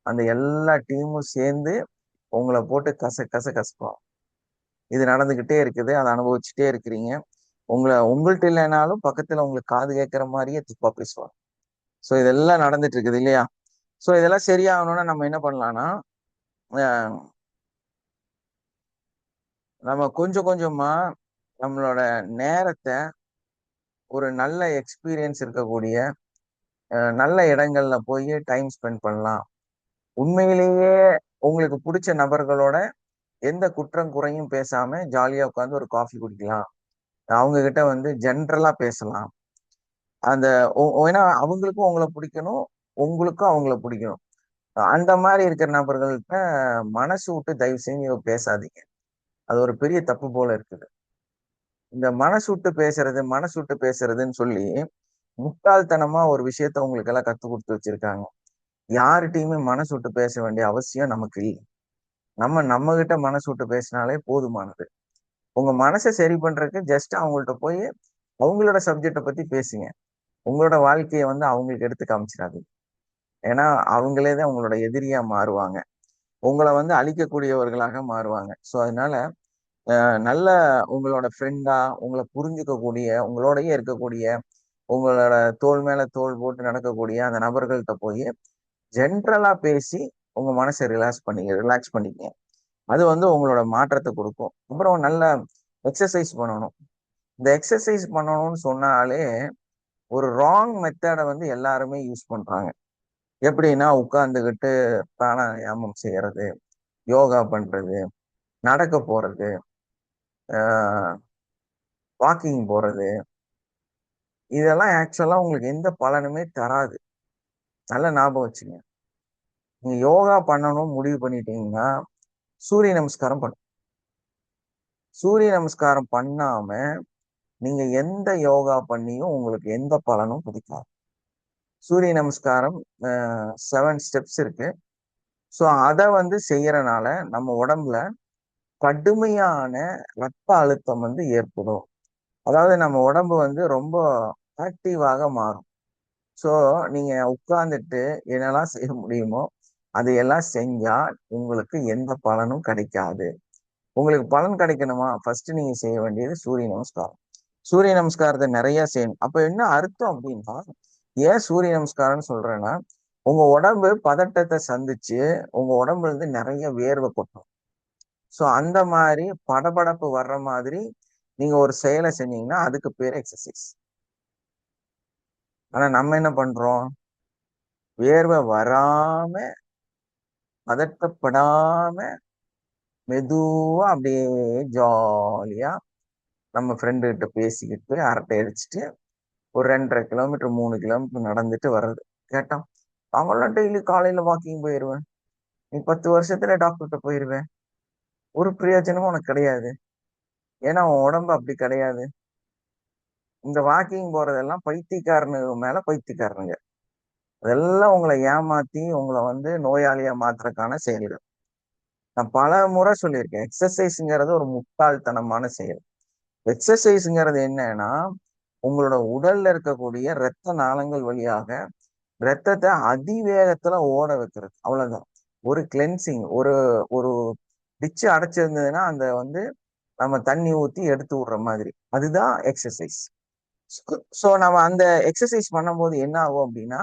அந்த எல்லா டீமும் சேர்ந்து உங்களை போட்டு கசப்பாங்க. இது நடந்துகிட்டே இருக்குது. அதை அனுபவிச்சுட்டே இருக்கிறீங்க. உங்கள்ட்ட இல்லைனாலும் பக்கத்துல உங்களுக்கு காது கேட்கிற மாதிரியே துப்பா பேசுவாங்க. சோ இதெல்லாம் நடந்துட்டு இருக்குது இல்லையா? சோ இதெல்லாம் சரியாகணும்னா நம்ம என்ன பண்ணலாம்னா, அஹ் நம்ம கொஞ்சம் கொஞ்சமா நம்மளோட நேரத்தை ஒரு நல்ல எக்ஸ்பீரியன்ஸ் இருக்கக்கூடிய நல்ல இடங்கள்ல போய் டைம் ஸ்பெண்ட் பண்ணலாம். உண்மையிலேயே உங்களுக்கு பிடிச்ச நபர்களோட எந்த குற்றம் குறையும் பேசாம ஜாலியா உட்காந்து ஒரு காஃபி குடிக்கலாம். அவங்க கிட்ட வந்து ஜென்ரலா பேசலாம். அந்த ஏன்னா அவங்களுக்கும் உங்களை பிடிக்கணும், உங்களுக்கும் அவங்கள பிடிக்கணும். அந்த மாதிரி இருக்கிற நபர்கள்ட்ட மனசு விட்டு தயவு செஞ்சு பேசாதீங்க. அது ஒரு பெரிய தப்பு போல இருக்குது. இந்த மனசு விட்டு பேசுறதுன்னு சொல்லி முட்டாள்தனமா ஒரு விஷயத்த உங்களுக்கு எல்லாம் கத்து கொடுத்து வச்சிருக்காங்க. யார்கிட்டயுமே மனசு விட்டு பேச வேண்டிய அவசியம் நமக்கு இல்லை. நம்ம கிட்ட மனசு விட்டு பேசினாலே போதுமானது. உங்க மனசை சரி பண்றதுக்கு ஜஸ்ட் அவங்கள்ட்ட போய் அவங்களோட சப்ஜெக்டை பத்தி பேசுங்க. உங்களோட வாழ்க்கையை வந்து அவங்களுக்கு எடுத்து காமிச்சிடாது. ஏன்னா அவங்களே தான் உங்களோட எதிரியா மாறுவாங்க. உங்களை வந்து அழிக்கக்கூடியவர்களாக மாறுவாங்க. ஸோ அதனால நல்ல உங்களோட ஃப்ரெண்டா, உங்களை புரிஞ்சுக்கக்கூடிய, உங்களோடயே இருக்கக்கூடிய, உங்களோட தோள் மேல தோள் போட்டு நடக்கக்கூடிய அந்த நபர்கள்ட்ட போய் ஜென்ரலா பேசி உங்க மனசை ரிலாக்ஸ் பண்ணிக்கங்க. அது வந்து உங்களோட மாற்றத்தை கொடுக்கும். அப்புறம் நல்ல எக்ஸசைஸ் பண்ணணும். இந்த எக்ஸசைஸ் பண்ணணும்னு சொன்னாலே ஒரு ராங் மெத்தடை வந்து எல்லாருமே யூஸ் பண்றாங்க. எப்படின்னா உட்கார்ந்துகிட்டு பிராணாயாமம் செய்யறது, யோகா பண்றது, நடக்க போறது, வாக்கிங் போறது, இதெல்லாம் ஆக்சுவலா உங்களுக்கு எந்த பலனுமே தராது. நல்ல ஞாபகம் வச்சுங்க. நீங்க யோகா பண்ணணும் முடிவு பண்ணிட்டீங்கன்னா சூரிய நமஸ்காரம் பண்ணும். சூரிய நமஸ்காரம் பண்ணாம நீங்க எந்த யோகா பண்ணியும் உங்களுக்கு எந்த பலனும் கிடைக்காது. சூரிய நமஸ்காரம் 7 ஸ்டெப்ஸ் இருக்கு. ஸோ அதை வந்து செய்யறனால நம்ம உடம்புல கடுமையான ரத்த அழுத்தம் வந்து ஏற்படும். அதாவது நம்ம உடம்பு வந்து ரொம்ப ஆக்டிவாக மாறும். ஸோ நீங்க உட்கார்ந்துட்டு என்னெல்லாம் செய்ய முடியுமோ அதையெல்லாம் செஞ்சா உங்களுக்கு எந்த பலனும் கிடைக்காது. உங்களுக்கு பலன் கிடைக்கணுமா, ஃபர்ஸ்ட் நீங்க செய்ய வேண்டியது சூரிய நமஸ்காரம். சூரிய நமஸ்காரத்தை நிறைய செய்யணும். அப்ப என்ன அர்த்தம் அப்படின்னா, ஏன் சூரிய நமஸ்காரம்னு சொல்றேன்னா, உங்க உடம்பு பதட்டத்தை சந்திச்சு உங்க உடம்புல இருந்து நிறைய வேர்வை கொட்டும். ஸோ அந்த மாதிரி படபடப்பு வர்ற மாதிரி நீங்க ஒரு செயலை செஞ்சீங்கன்னா அதுக்கு பேர் எக்ஸசைஸ். ஆனா நம்ம என்ன பண்றோம்? வேர்வை வராம, பதட்டப்படாம, மெதுவா அப்படியே ஜாலியா நம்ம ஃப்ரெண்டு கிட்ட பேசிக்கிட்டு அரட்டை அடிச்சுட்டு ஒரு 2.5 கிலோமீட்டர் 3 கிலோமீட்டர் நடந்துட்டு வர்றது. கேட்டா அவங்களாம் டெய்லி காலையில வாக்கிங் போயிருவேன், நீ 10 வருஷத்துல டாக்டர்கிட்ட போயிருவேன், ஒரு பிரயோஜனமும் உனக்கு கிடையாது, ஏன்னா உன் உடம்பு அப்படி கிடையாது. இந்த வாக்கிங் போறதெல்லாம் பைத்தியக்காரனுக்கு மேல பைத்தியக்காரனுங்க. அதெல்லாம் உங்களை ஏமாத்தி உங்களை வந்து நோயாளியா மாத்துறதுக்கான செயல்கள். நான் பல முறை சொல்லியிருக்கேன், எக்ஸசைஸ்ங்கிறது ஒரு முட்டாள்தனமான செயல். எக்ஸசைஸ்ங்கிறது என்னன்னா, உங்களோட உடல்ல இருக்கக்கூடிய இரத்த நாளங்கள் வழியாக ரத்தத்தை அதிவேகத்துல ஓட வைக்கிறது, அவ்வளவுதான். ஒரு கிளென்சிங், ஒரு ஒரு டிச்சு அடைச்சிருந்ததுன்னா அந்த வந்து நம்ம தண்ணி ஊத்தி எடுத்து விடுற மாதிரி, அதுதான் எக்ஸசைஸ். ஸோ நம்ம அந்த எக்ஸசைஸ் பண்ணும்போது என்ன ஆகும் அப்படின்னா,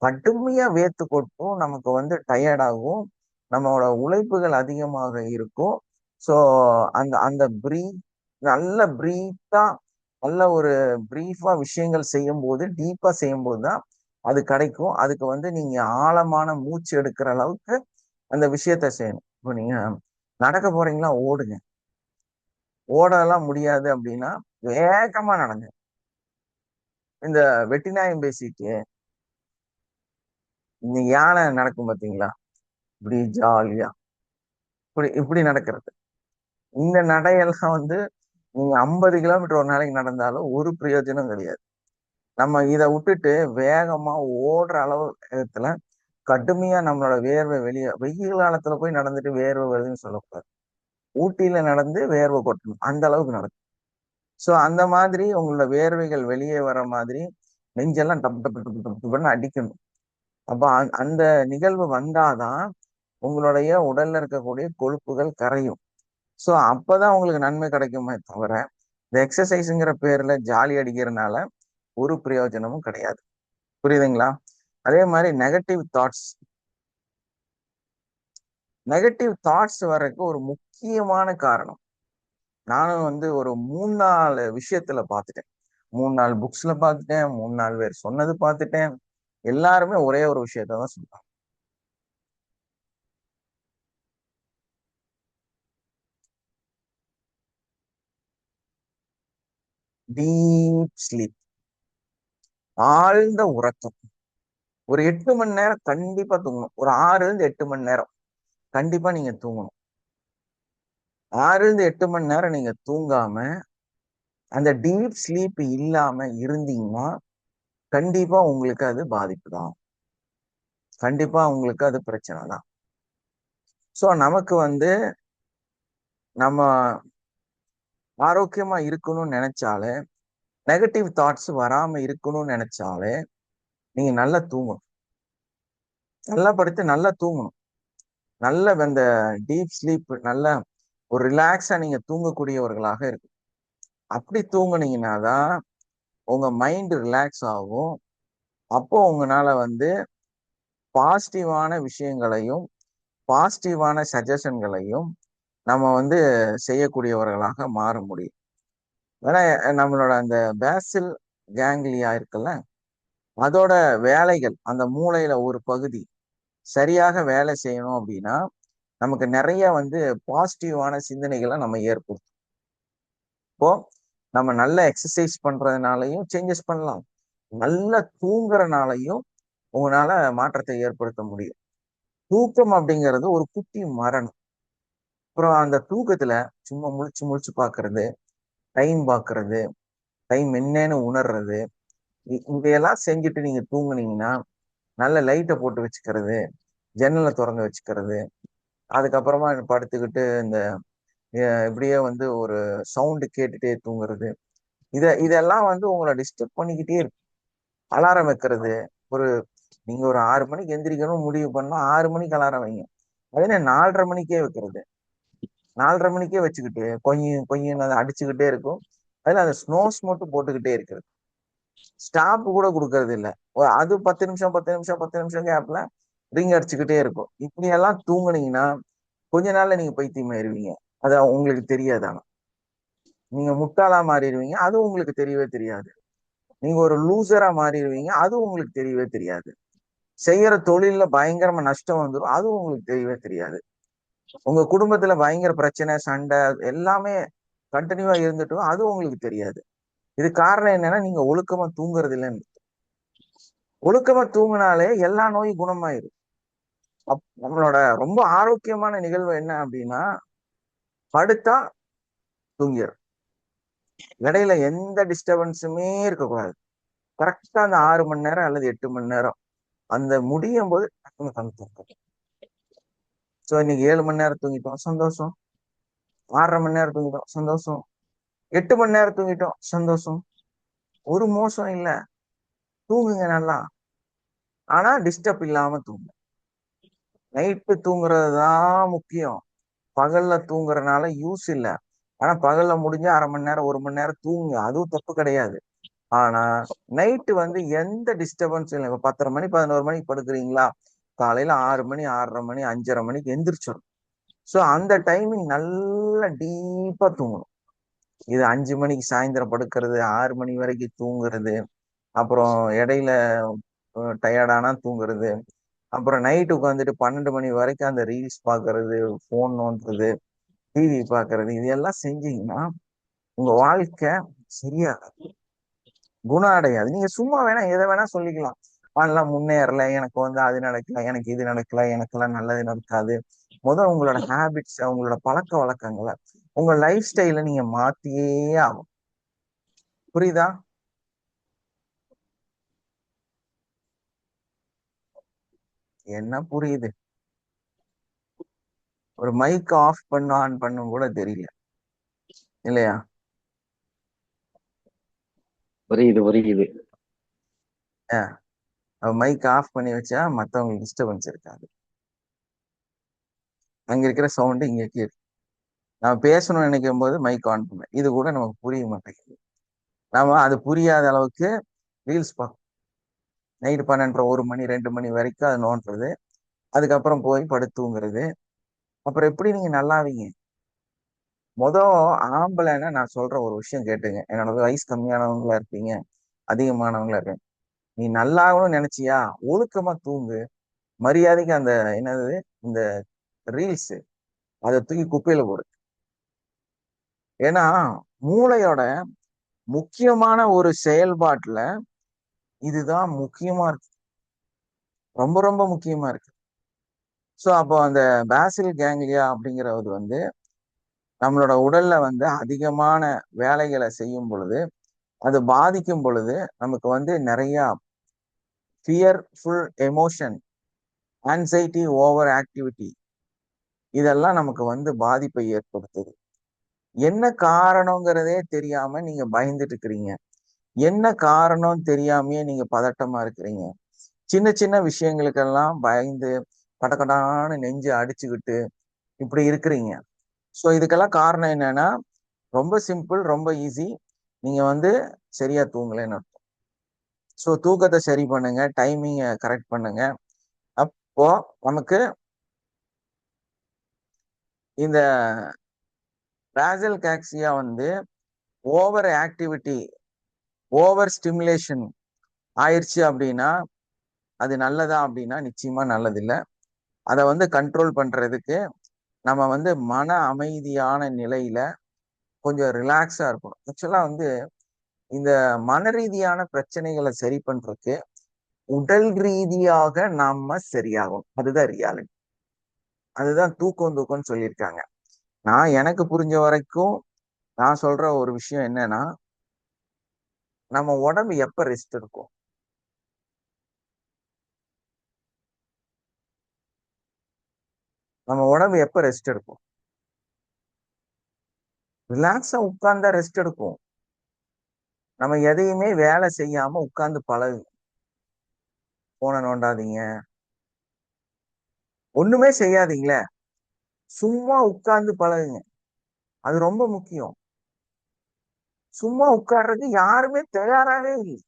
கடுமையா வேர்த்து கொட்டும், நமக்கு வந்து டயர்ட் ஆகும், நம்மளோட உழைப்புகள் அதிகமாக இருக்கும். ஸோ அந்த அந்த பிரீத், நல்ல பிரீத்தா, நல்ல ஒரு பிரீஃபா விஷயங்கள் செய்யும் போது, டீப்பா செய்யும் போது தான் அது கிடைக்கும். அதுக்கு வந்து நீங்க ஆழமான மூச்சு எடுக்கிற அளவுக்கு அந்த விஷயத்த செய்யணும். இப்போ நீங்க நடக்க போறீங்களா, ஓடுங்க. ஓடலாம் முடியாது அப்படின்னா வேகமா நடங்க. இந்த வெட்டிநாயம் பேசிட்டு இந்த யானை நடக்கும் பாத்தீங்களா, இப்படி ஜாலியா இப்படி இப்படி நடக்கிறது. இந்த நடையெல்லாம் வந்து நீங்க 50 கிலோமீட்டர் ஒரு நாளைக்கு நடந்தாலும் ஒரு பிரயோஜனம் கிடையாது. நம்ம இதை விட்டுட்டு வேகமா ஓடுற அளவு வேகத்துல கடுமையா நம்மளோட வேர்வை வெளியே, வெயில் காலத்துல போய் நடந்துட்டு வேர்வை வருதுன்னு சொல்லக்கூடாது. ஊட்டியில நடந்து வேர்வை கொட்டணும், அந்த அளவுக்கு நடக்கும். ஸோ அந்த மாதிரி உங்களோட வேர்வைகள் வெளியே வர மாதிரி நெஞ்செல்லாம் டப் டப் டப் டப் டப்னு அடிக்கணும். அப்ப அந்த நிகழ்வு வந்தாதான் உங்களுடைய உடல்ல இருக்கக்கூடிய கொழுப்புகள் கரையும். ஸோ அப்பதான் உங்களுக்கு நன்மை கிடைக்குமே தவிர, இந்த எக்ஸசைஸுங்கிற பேர்ல ஜாலி அடிக்கிறதுனால ஒரு பிரயோஜனமும் கிடையாது. புரியுதுங்களா? அதே மாதிரி நெகட்டிவ் தாட்ஸ் வர்றதுக்கு ஒரு முக்கியமான காரணம், நானும் வந்து ஒரு 3-4 விஷயத்துல பார்த்துட்டேன். 3-4 புக்ஸ்ல பார்த்துட்டேன், 3-4 பேர் சொன்னது பார்த்துட்டேன். எல்லாருமே ஒரே ஒரு விஷயத்தான் சொல்றாங்க, டீப் ஸ்லீப், ஆழ்ந்த உறக்கம். ஒரு 8 மணி நேரம் கண்டிப்பா தூங்கணும். ஒரு 6 ல இருந்து 8 மணி நேரம் கண்டிப்பா நீங்க தூங்கணும். 6 ல இருந்து 8 மணி நேரம் நீங்க தூங்காம அந்த டீப் ஸ்லீப் இல்லாம இருந்தீங்கன்னா கண்டிப்பா உங்களுக்கு அது பாதிப்பு தான், கண்டிப்பா உங்களுக்கு அது பிரச்சனை தான். ஸோ நமக்கு வந்து நம்ம ஆரோக்கியமா இருக்கணும்னு நினைச்சாலே, நெகட்டிவ் தாட்ஸ் வராம இருக்கணும்னு நினைச்சாலே நீங்க நல்லா தூங்கணும், நல்லா படுத்து நல்லா தூங்கணும். நல்ல அந்த டீப் ஸ்லீப், நல்ல ஒரு ரிலாக்ஸா நீங்க தூங்கக்கூடியவர்களாக இருக்கும். அப்படி தூங்குனீங்கன்னா தான் உங்க மைண்ட் ரிலாக்ஸ் ஆகும். அப்போ உங்களால வந்து பாசிட்டிவான விஷயங்களையும் பாசிட்டிவான சஜஷன்களையும் நம்ம வந்து செய்யக்கூடியவர்களாக மாற முடியும். ஏன்னா நம்மளோட அந்த பேசில் கேங்லியா இருக்குல்ல, அதோட வேலைகள், அந்த மூளையில ஒரு பகுதி சரியாக வேலை செய்யணும் அப்படின்னா நமக்கு நிறைய வந்து பாசிட்டிவான சிந்தனைகளை நம்ம ஏற்படுத்தும். இப்போ நம்ம நல்ல எக்ஸசைஸ் பண்றதுனாலையும் சேஞ்சஸ் பண்ணலாம், நல்லா தூங்குறனாலையும் உங்களால மாற்றத்தை ஏற்படுத்த முடியும். தூக்கம் அப்படிங்கிறது ஒரு குட்டி மரணம். அப்புறம் அந்த தூக்கத்துல சும்மா முழிச்சு முழிச்சு பாக்குறது, டைம் பாக்குறது, டைம் என்னன்னு உணர்றது, இதையெல்லாம் செஞ்சுட்டு நீங்க தூங்குனீங்கன்னா நல்ல லைட்டை போட்டு வச்சுக்கிறது, ஜன்னலை திறந்து வச்சுக்கிறது, அதுக்கப்புறமா படுத்துக்கிட்டு இந்த இப்படியே வந்து ஒரு சவுண்டு கேட்டுட்டே தூங்குறது, இதெல்லாம் வந்து உங்களை டிஸ்டர்ப் பண்ணிக்கிட்டே இருக்கு. அலாரம் வைக்கிறது, ஒரு நீங்க ஒரு 6 மணிக்கு எந்திரிக்கணும் முடிவு பண்ணா 6 மணிக்கு அலாரம் வைங்க. அதே 4:30 மணிக்கே வைக்கிறது, 4:30 மணிக்கே வச்சுக்கிட்டு கொஞ்சம் அதை அடிச்சுக்கிட்டே இருக்கும். அதுல அந்த ஸ்னோஸ் மட்டும் போட்டுக்கிட்டே இருக்கிறது, ஸ்டாப் கூட கொடுக்கறது இல்லை. அது 10 நிமிஷம் 10 நிமிஷம் 10 நிமிஷம் கேப்ல ரிங் அடிச்சுக்கிட்டே இருக்கும். இப்படி எல்லாம் தூங்குனீங்கன்னா கொஞ்ச நாள்ல நீங்க பைத்தியமாயிருவீங்க, அது உங்களுக்கு தெரியாது. ஆனா நீங்க முட்டாளா மாறிடுவீங்க, அது உங்களுக்கு தெரியவே தெரியாது. நீங்க ஒரு லூசரா மாறிடுவீங்க, அது உங்களுக்கு தெரியவே தெரியாது. செய்யற தொழில்ல பயங்கரமா நஷ்டம் வந்துடும், அதுவும் உங்களுக்கு தெரியவே தெரியாது. உங்க குடும்பத்துல பயங்கர பிரச்சனை, சண்டை எல்லாமே கண்டினியூவா இருந்துட்டும், அதுவும் உங்களுக்கு தெரியாது. இது காரணம் என்னன்னா, நீங்க ஒழுக்கமா தூங்குறது இல்லைன்னு. ஒழுக்கமா தூங்கினாலே எல்லா நோயும் குணமாயிரும். நம்மளோட ரொம்ப ஆரோக்கியமான நிகழ்வு என்ன அப்படின்னா, படுத்தா தூங்கிடும். இடையில எந்த டிஸ்டர்பன்ஸுமே இருக்கக்கூடாது. கரெக்டா அந்த 6 மணி நேரம் அல்லது 8 மணி நேரம் அந்த முடியும் போது டக்குனு கண் தூக்கம். சோ இன்னைக்கு 7 மணி நேரம் தூங்கிட்டோம், சந்தோஷம். 6.5 மணி நேரம் தூங்கிட்டோம், சந்தோஷம். 8 மணி நேரம் தூங்கிட்டோம், சந்தோஷம். ஒரு மோசம் இல்ல. தூங்குங்க நல்லா. ஆனா டிஸ்டர்ப் இல்லாம தூங்குங்க. நைட்டு தூங்குறது தான் முக்கியம். பகல்ல தூங்குறதுனால யூஸ் இல்ல. ஆனா பகல்ல முடிஞ்ச 1/2 மணி நேரம் 1 மணி நேரம் தூங்குங்க, அதுவும் தப்பு கிடையாது. ஆனா நைட்டு வந்து எந்த டிஸ்டர்பன்ஸும் இல்லை. இப்ப 10:30 மணி 11 மணிக்கு படுக்கிறீங்களா, காலையில 6 மணி 6:30 மணி 5:30 மணிக்கு எந்திரிச்சிடும். சோ அந்த டைமிங் நல்லா டீப்பா தூங்கணும். இது 5 மணிக்கு சாயந்தரம் படுக்கிறது, 6 மணி வரைக்கும் தூங்குறது, அப்புறம் இடையில டயர்டானா தூங்குறது, அப்புறம் நைட்டு உட்காந்துட்டு 12 மணி வரைக்கும் அந்த ரீல்ஸ் பாக்குறது, போன் நோண்டுறது, டிவி பாக்குறது, இது எல்லாம் செஞ்சீங்கன்னா உங்க வாழ்க்கை சரியா குணம் அடையாது. நீங்க சும்மா வேணா எதை வேணா சொல்லிக்கலாம். அதெல்லாம் முன்னேறல, எனக்கு வந்து அது நடக்கல, எனக்கு இது நடக்கல, எனக்கெல்லாம் நல்லது நடக்காது. உங்களோட ஹேபிட்ஸ், உங்களோட பழக்க வழக்கங்களை, உங்க லைஃப் ஸ்டைல நீங்க மாத்தியே ஆகும். புரியுதா? என்ன புரியுது? ஒரு மைக் ஆஃப் பண்ண ஆன் பண்ணும் கூட தெரியல, இல்லையா? புரியுது புரியுது. மைக் ஆஃப் பண்ணி வச்சா மத்தவங்களுக்கு டிஸ்டர்பன்ஸ் இருக்காது. அங்க இருக்கிற சவுண்டு இங்க கேட்கும். நான் பேசணும்னு நினைக்கும் போது மைக் ஆன் பண்ணேன். இது கூட நமக்கு புரிய மாட்டேங்குது. நாம அது புரியாத அளவுக்கு ரீல்ஸ் பார்க்கணும். நைட்டு 12:30 1 மணி 2 மணி வரைக்கும் அதை நோண்டுறது, அதுக்கப்புறம் போய் படுத்து தூங்குறது. அப்புறம் எப்படி நீங்க நல்லாவீங்க? மொதல் ஆம்பளைன்னா நான் சொல்ற ஒரு விஷயம் கேட்டுங்க. என்னோட வயசு கம்மியானவங்களா இருப்பீங்க, அதிகமானவங்களா இருப்பீங்க. நீ நல்லாகணும்னு நினைச்சியா, ஒழுக்கமா தூங்கு. மரியாதைக்கு அந்த என்னது, இந்த ரீல்ஸ் அதை தூக்கி குப்பையில போடு. ஏன்னா மூளையோட முக்கியமான ஒரு செயல்பாட்டுல இதுதான் முக்கியமா இருக்கு, ரொம்ப ரொம்ப முக்கியமா இருக்கு. ஸோ அப்போ அந்த பேசில் கேங்லியா அப்படிங்கிறது வந்து நம்மளோட உடல்ல வந்து அதிகமான வேலைகளை செய்யும் பொழுது, அது பாதிக்கும் பொழுது நமக்கு வந்து நிறைய fearful emotion, anxiety, over activity, இதெல்லாம் நமக்கு வந்து பாதிப்பை ஏற்படுத்துது. என்ன காரணங்கிறதே தெரியாம நீங்க பயந்துட்டு இருக்கிறீங்க. என்ன காரணம் தெரியாமயே நீங்க பதட்டமா இருக்கிறீங்க. சின்ன சின்ன விஷயங்களுக்கெல்லாம் பயந்து கடகடான்னு நெஞ்சு அடிச்சுக்கிட்டு இப்படி இருக்கிறீங்க. ஸோ இதுக்கெல்லாம் காரணம் என்னன்னா, ரொம்ப சிம்பிள், ரொம்ப ஈஸி. நீங்க வந்து சரியா தூங்கலைன்னு அர்த்தம். ஸோ தூக்கத்தை சரி பண்ணுங்க, டைமிங்கை கரெக்ட் பண்ணுங்க. அப்போ நமக்கு இந்த பேசல் கேக்சியா வந்து ஓவர் ஆக்டிவிட்டி, ஓவர் ஸ்டிமுலேஷன் ஆயிடுச்சு அப்படின்னா அது நல்லதா அப்படின்னா நிச்சயமா நல்லது இல்லை. அதை வந்து கண்ட்ரோல் பண்றதுக்கு நம்ம வந்து மன அமைதியான நிலையில கொஞ்சம் ரிலாக்ஸா இருக்கணும். ஆக்சுவலா வந்து இந்த மன ரீதியான பிரச்சனைகளை சரி பண்றதுக்கு உடல் ரீதியாக நாம சரியாகும். அதுதான் ரியாலிட்டி. அதுதான் தூக்கம்னு சொல்லியிருக்காங்க. நான் எனக்கு புரிஞ்ச வரைக்கும் நான் சொல்ற ஒரு விஷயம் என்னன்னா, நம்ம உடம்பு எப்ப ரெஸ்ட் இருக்கும், நம்ம உடம்பு எப்ப ரெஸ்ட் எடுக்கும்? ரிலாக்ஸா உட்கார்ந்தா ரெஸ்ட் எடுக்கும். நம்ம எதையுமே வேலை செய்யாம உட்கார்ந்து பழகு. போன நோண்டாதீங்க, ஒண்ணுமே செய்யாதீங்களே, சும்மா உட்கார்ந்து பழகுங்க. அது ரொம்ப முக்கியம். சும்மா உட்கார்றதுக்கு யாருமே தயாராகவே இல்லை.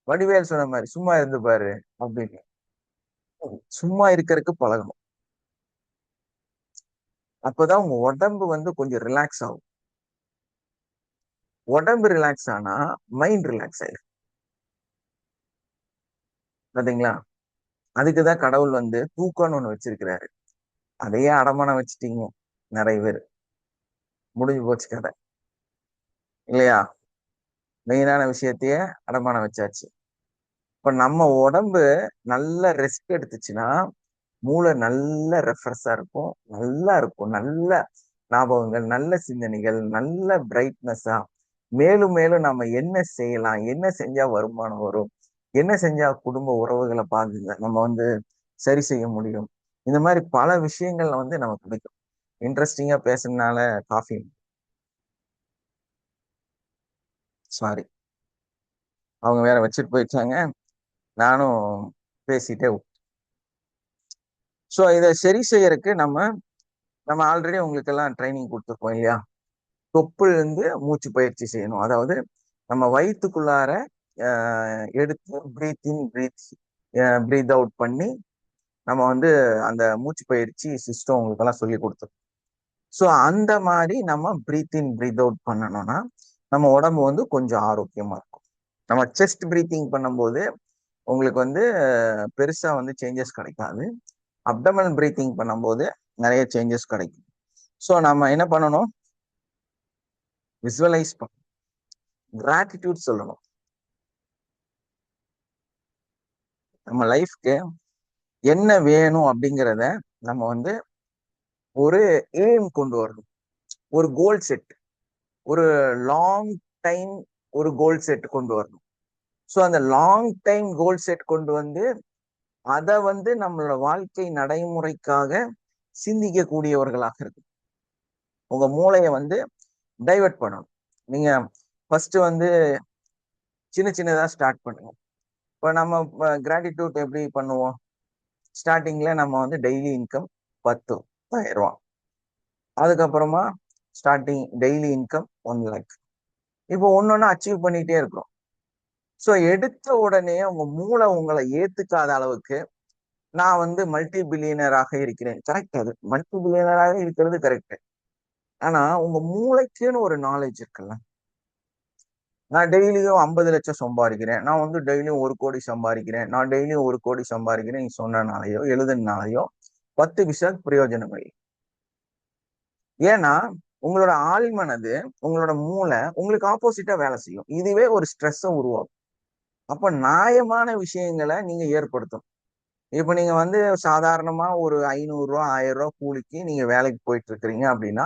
வடிவேல் சொன்ன மாதிரி சும்மா இருந்து பாரு அப்படின்னு. சும்மா இருக்கிறதுக்கு பழகணும். அப்பதான் உங்க உடம்பு வந்து கொஞ்சம் ரிலாக்ஸ் ஆகும். உடம்பு ரிலாக்ஸ் ஆனா மைண்ட் ரிலாக்ஸ் ஆயிடும். பாத்தீங்களா? அதுக்குதான் கடவுள் வந்து தூக்கம்னு ஒண்ணு வச்சிருக்கிறாரு. அதையே அடமானம் வச்சுட்டீங்க நிறைய பேர். முடிஞ்சு போச்சு கதை இல்லையா? மெயினான விஷயத்தையே அடமானம் வச்சாச்சு. இப்ப நம்ம உடம்பு நல்ல ரெஸ்ட் எடுத்துச்சுன்னா மூளை நல்ல ரெஃப்ரெஷ்ஷா இருக்கும், நல்லா இருக்கும், நல்ல ஞாபகங்கள், நல்ல சிந்தனைகள், நல்ல பிரைட்னஸா மேலும் மேலும் நம்ம என்ன செய்யலாம், என்ன செஞ்சா வருமானம் வரும், என்ன செஞ்சா குடும்ப உறவுகளை பாக்குங்க நம்ம வந்து சரி செய்ய முடியும், இந்த மாதிரி பல விஷயங்கள்ல வந்து நமக்கு பிடிக்கும். இன்ட்ரெஸ்டிங்கா பேசுறதுனால காஃபி சாரி அவங்க வேற வச்சுட்டு போயிட்டாங்க, நானும் பேசிட்டே. ஸோ இதை சரி செய்யறதுக்கு நம்ம நம்ம ஆல்ரெடி உங்களுக்கு எல்லாம் ட்ரைனிங் கொடுத்துருக்கோம் இல்லையா? தொப்புள் இருந்து மூச்சு பயிற்சி செய்யணும். அதாவது நம்ம வயிற்றுக்குள்ளார எடுத்து பிரீத் இன் பிரீத் அவுட் பண்ணி நம்ம வந்து அந்த மூச்சு பயிற்சி சிஸ்டம் உங்களுக்கு எல்லாம் சொல்லி கொடுத்துருக்கோம். ஸோ அந்த மாதிரி நம்ம பிரீத் இன் பிரீத் அவுட் பண்ணணும்னா நம்ம உடம்பு வந்து கொஞ்சம் ஆரோக்கியமா இருக்கும். நம்ம செஸ்ட் பிரீத்திங் பண்ணும்போது உங்களுக்கு வந்து பெருசா வந்து சேஞ்சஸ் கிடைக்காது. அப்டமல் பிரீத்திங் பண்ணும்போது நிறைய சேஞ்சஸ் கிடைக்கும். ஸோ நம்ம என்ன பண்ணணும்? விசுவலைஸ் பண்ணணும், கிராட்டிடியூட் சொல்லணும். நம்ம லைஃப்க்கு என்ன வேணும் அப்படிங்கிறத நம்ம வந்து ஒரு எய்ம் கொண்டு வரணும், ஒரு கோல் செட், ஒரு லாங் டைம் ஒரு கோல் செட் கொண்டு வரணும். ஸோ அந்த லாங் டைம் கோல் செட் கொண்டு வந்து அதை வந்து நம்மளோட வாழ்க்கை நடைமுறைக்காக சிந்திக்க கூடியவர்களாக இருக்கு. உங்க மூளையை வந்து டைவர்ட் பண்ணணும். நீங்க ஃபர்ஸ்ட் வந்து சின்ன சின்னதா ஸ்டார்ட் பண்ணுங்க. இப்போ நம்ம கிராட்டிடியூட் எப்படி பண்ணுவோம்? ஸ்டார்டிங்ல நம்ம வந்து டெய்லி இன்கம் 10,000 ரூபா, அதுக்கப்புறமா ஸ்டார்டிங் டெய்லி இன்கம் 1 லேக். இப்போ ஒன்னொன்னு அச்சீவ் பண்ணிட்டே இருக்கிறோம். ஸோ எடுத்த உடனே உங்க மூளை உங்களை ஏத்துக்காத அளவுக்கு நான் வந்து மல்டி பில்லியனராக இருக்கிறேன், கரெக்ட். அது மல்டி பில்லியனராக இருக்கிறது கரெக்ட். ஆனா உங்க மூளைக்குன்னு ஒரு நாலேஜ் இருக்குல்ல. நான் டெய்லியும் 50 லட்சம் சம்பாதிக்கிறேன், நான் வந்து டெய்லியும் 1 கோடி சம்பாதிக்கிறேன், நான் டெய்லியும் 1 கோடி சம்பாதிக்கிறேன் நீ சொன்னனாலையோ எழுதுனாலையோ 10 பைசா பிரயோஜனம் இல்லை. ஏன்னா உங்களோட ஆழ்மனது, உங்களோட மூளை உங்களுக்கு ஆப்போசிட்டா வேலை செய்யும். இதுவே ஒரு ஸ்ட்ரெஸ்ஸை உருவாக்கும். அப்ப நியாயமான விஷயங்களை நீங்க ஏற்படுத்தணும். இப்ப நீங்க வந்து சாதாரணமா ஒரு 500 ரூபா 1000 ரூபா கூலிக்கு நீங்க வேலைக்கு போயிட்டு இருக்கிறீங்க அப்படின்னா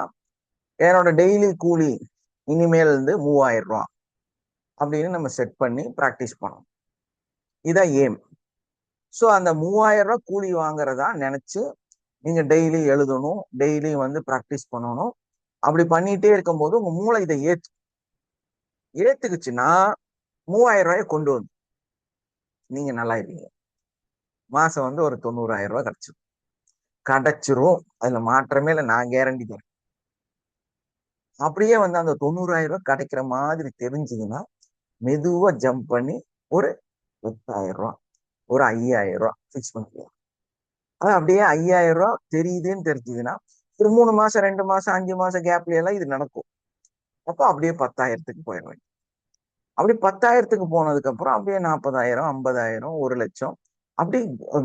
என்னோட டெய்லி கூலி இனிமேல் இருந்து 3000 ரூபா அப்படின்னு நம்ம செட் பண்ணி ப்ராக்டிஸ் பண்ணணும். இதான் ஏம். ஸோ அந்த 3000 ரூபா கூலி வாங்குறதா நினைச்சு நீங்க டெய்லி எழுதணும், டெய்லி வந்து ப்ராக்டிஸ் பண்ணணும். அப்படி பண்ணிட்டே இருக்கும்போது உங்க மூளை இதை ஏத்துக்குச்சுன்னா 3000 ரூபாயை கொண்டு வந்து நீங்க நல்லா இருப்பீங்க. மாசம் வந்து ஒரு 90,000 ரூபாய் கிடைச்சிரும். அதுல மாற்றமே இல்லை, நான் கேரண்டி தரேன். அப்படியே வந்து அந்த 90,000 ரூபாய் கிடைக்கிற மாதிரி தெரிஞ்சதுன்னா மெதுவா ஜம்ப் பண்ணி ஒரு 10,000 ரூபாய், ஒரு 5,000 ரூபாய் பிக்ஸ் பண்ணிக்கலாம். அது அப்படியே 5,000 ரூபாய் தெரியுதுன்னு தெரிஞ்சதுன்னா ஒரு 3 மாசம் 2 மாசம் 5 மாசம் கேப்ல எல்லாம் இது நடக்கும். அப்போ அப்படியே 10,000க்கு போயிடுவேன். அப்படி 10,000க்கு போனதுக்கு அப்புறம் அப்படியே 40,000 50,000 1 லட்சம் அப்படி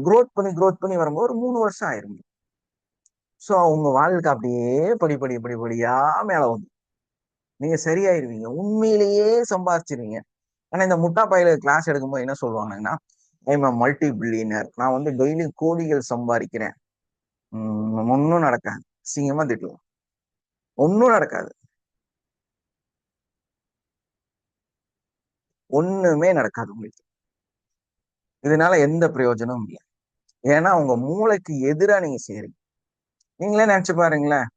க்ரோத் பண்ணி வரும்போது ஒரு 3 வருஷம் ஆயிரும். ஸோ உங்க வாழ்க்கை அப்படியே படிப்படியா மேல வந்து நீங்க சரியாயிருவீங்க, உண்மையிலேயே சம்பாதிச்சிருவீங்க. ஆனா இந்த முட்டா பையில கிளாஸ் எடுக்கும்போது என்ன சொல்லுவாங்கன்னா, மல்டி பில்லியனர், நான் வந்து டெய்லி கோடிகள் சம்பாதிக்கிறேன். ஒன்னும் நடக்காது. சிங்கமா திட்டுவோம், ஒன்னும் நடக்காது, ஒண்ணுமே நடக்காது உங்களுக்கு. இதனால எந்த பிரயோஜனமும் இல்லை. ஏன்னா உங்க மூளைக்கு எதிரா நீங்க செய்றீங்க. நீங்களே நினைச்சு பாருங்களேன்,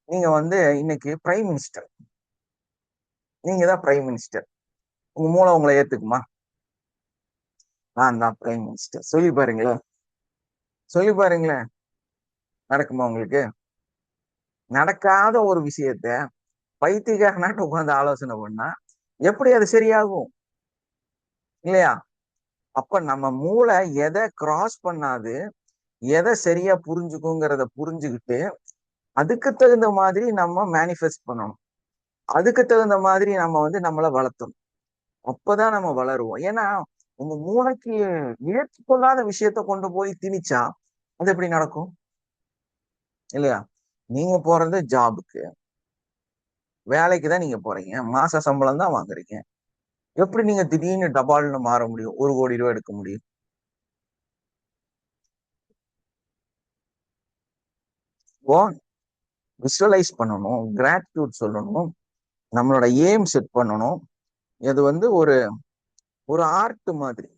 நீங்க வந்து இன்னைக்கு பிரைம் மினிஸ்டர், நீங்க தான் பிரைம் மினிஸ்டர். உங்க மூளை உங்களை ஏத்துக்குமா? நான் தான் பிரைம் மினிஸ்டர் சொல்லி பாருங்களேன், நடக்குமா உங்களுக்கு? நடக்காத ஒரு விஷயத்த பைத்தியக்காரனாட்டு உட்கார்ந்து ஆலோசனை பண்ணா எப்படி அது சரியாகும்? இல்லையா? அப்ப நம்ம மூளை எதை கிராஸ் பண்ணாது, எதை சரியா புரிஞ்சுக்குங்கிறத புரிஞ்சுக்கிட்டு அதுக்கு தகுந்த மாதிரி நம்ம மேனிஃபெஸ்ட் பண்ணணும். அதுக்கு தகுந்த மாதிரி நம்ம வந்து நம்மளை வளர்த்தணும். அப்பதான் நம்ம வளருவோம். ஏன்னா உங்க மூளைக்கு ஏற்றுக்கொள்ளாத விஷயத்த கொண்டு போய் திணிச்சா அது எப்படி நடக்கும் இல்லையா? நீங்க போறது ஜாபுக்கு, வேலைக்கு தான் நீங்க போறீங்க, மாச சம்பளம் தான் வாங்குறீங்க. எப்படி நீங்க திடீர்னு டபால்னு மாற முடியும், 1 கோடி ரூபாய் எடுக்க முடியும்? இப்போ விசுவலைஸ் பண்ணணும், கிராட்டிடியூட் சொல்லணும், நம்மளோட எய்ம் செட் பண்ணணும். இது வந்து ஒரு ஒரு ஆர்ட் மாதிரி.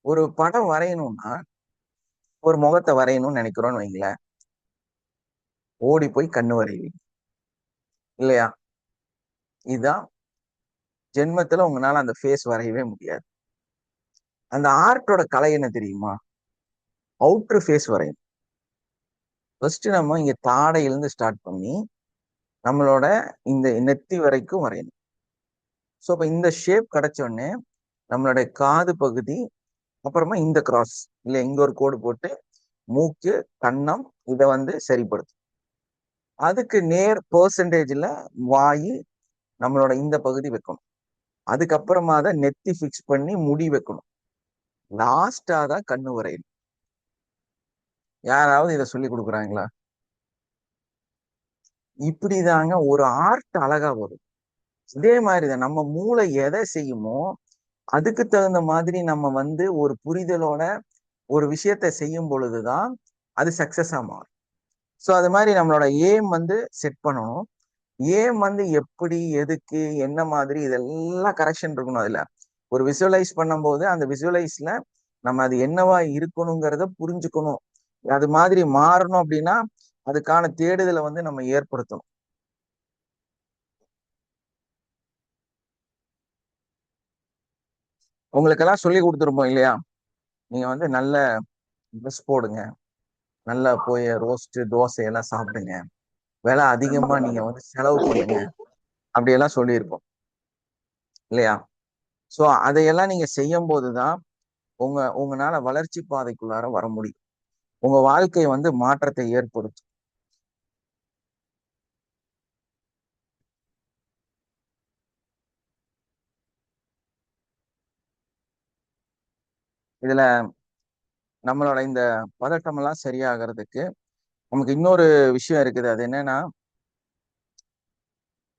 ஒரு படம் வரையணும்னா ஒரு முகத்தை வரையணும்னு நினைக்கிறோம்னு வைங்களேன், ஓடி போய் கண்ணு வரைவீங்க இல்லையா? இதுதான் ஜென்மத்துல உங்களால அந்த ஃபேஸ் வரையவே முடியாது. அந்த ஆர்ட்டோட கலை என்ன தெரியுமா? அவுட்டர் ஃபேஸ் வரையணும். ஃபர்ஸ்ட் நம்ம இங்க தாடையிலிருந்து ஸ்டார்ட் பண்ணி நம்மளோட இந்த நெத்தி வரைக்கும் வரையணும். ஸோ அப்ப இந்த ஷேப் கிடைச்ச உடனே நம்மளுடைய காது பகுதி, அப்புறமா இந்த கிராஸ் இல்ல இங்க ஒரு கோடு போட்டு மூக்கு, கன்னம் இதை வந்து சரிப்படுத்தும். அதுக்கு நேர் பெர்சன்டேஜ்ல வாய், நம்மளோட இந்த பகுதி வைக்கணும். அதுக்கப்புறமா தான் நெத்தி ஃபிக்ஸ் பண்ணி முடி வைக்கணும். லாஸ்டா தான் கண்ணு வரையணும். யாராவது இதை சொல்லி கொடுக்குறாங்களா? இப்படிதாங்க ஒரு ஆர்ட் அழகா வரும். இதே மாதிரிதான் நம்ம மூளை எதை செய்யுமோ அதுக்கு தகுந்த மாதிரி நம்ம வந்து ஒரு புரிதலோட ஒரு விஷயத்த செய்யும் பொழுதுதான் அது சக்சஸா மாறும். ஸோ அது மாதிரி நம்மளோட ஏம் வந்து செட் பண்ணணும். ஏம் வந்து எப்படி, எதுக்கு, என்ன மாதிரி, இதெல்லாம் கரெக்ஷன் இருக்கணும். அதுல ஒரு விசுவலைஸ் பண்ணும்போது அந்த விசுவலைஸ்ல நம்ம அது என்னவா இருக்கணுங்கிறத புரிஞ்சுக்கணும். அது மாதிரி மாறணும் அப்படின்னா அதுக்கான தேடுதலை வந்து நம்ம ஏற்படுத்தணும். உங்களுக்கெல்லாம் சொல்லி கொடுத்துருப்போம் இல்லையா? நீங்க வந்து நல்ல ட்ரெஸ் போடுங்க, நல்லா போய் ரோஸ்ட் தோசை எல்லாம் சாப்பிடுங்க, விலை அதிகமா நீங்க வந்து செலவு பண்ணுங்க, அப்படியெல்லாம் சொல்லியிருப்போம் இல்லையா? ஸோ அதையெல்லாம் நீங்க செய்யும் போதுதான் உங்களால வளர்ச்சி பாதைக்குள்ளார வர முடியும். உங்க வாழ்க்கை வந்து மாற்றத்தை ஏற்படுத்தும். இதுல நம்மளோட இந்த பதட்டம் எல்லாம் சரியாகிறதுக்கு நமக்கு இன்னொரு விஷயம் இருக்குது. அது என்னன்னா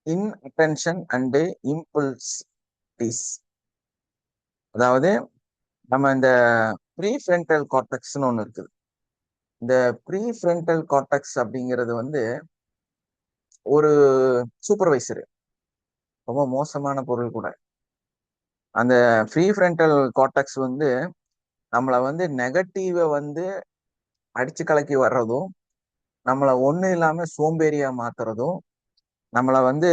இன்அட்டென்ஷன் அண்ட் இம்பல்ஸ். அதாவது நம்ம இந்த ப்ரீஃப்ரண்டல் கார்டெக்ஸ்னு ஒண்ணு இருக்குது. இந்த ப்ரீஃப்ரண்டல் கார்டெக்ஸ் அப்படிங்கிறது வந்து ஒரு சூப்பர்வைசர், ரொம்ப மோசமான பொருள் கூட. அந்த ப்ரீஃப்ரண்டல் கார்டெக்ஸ் வந்து நம்மளை வந்து நெகட்டிவ வந்து அடிச்சு கலக்கி வர்றதும், நம்மளை ஒண்ணு இல்லாம சோம்பேறியா மாத்துறதும், நம்மளை வந்து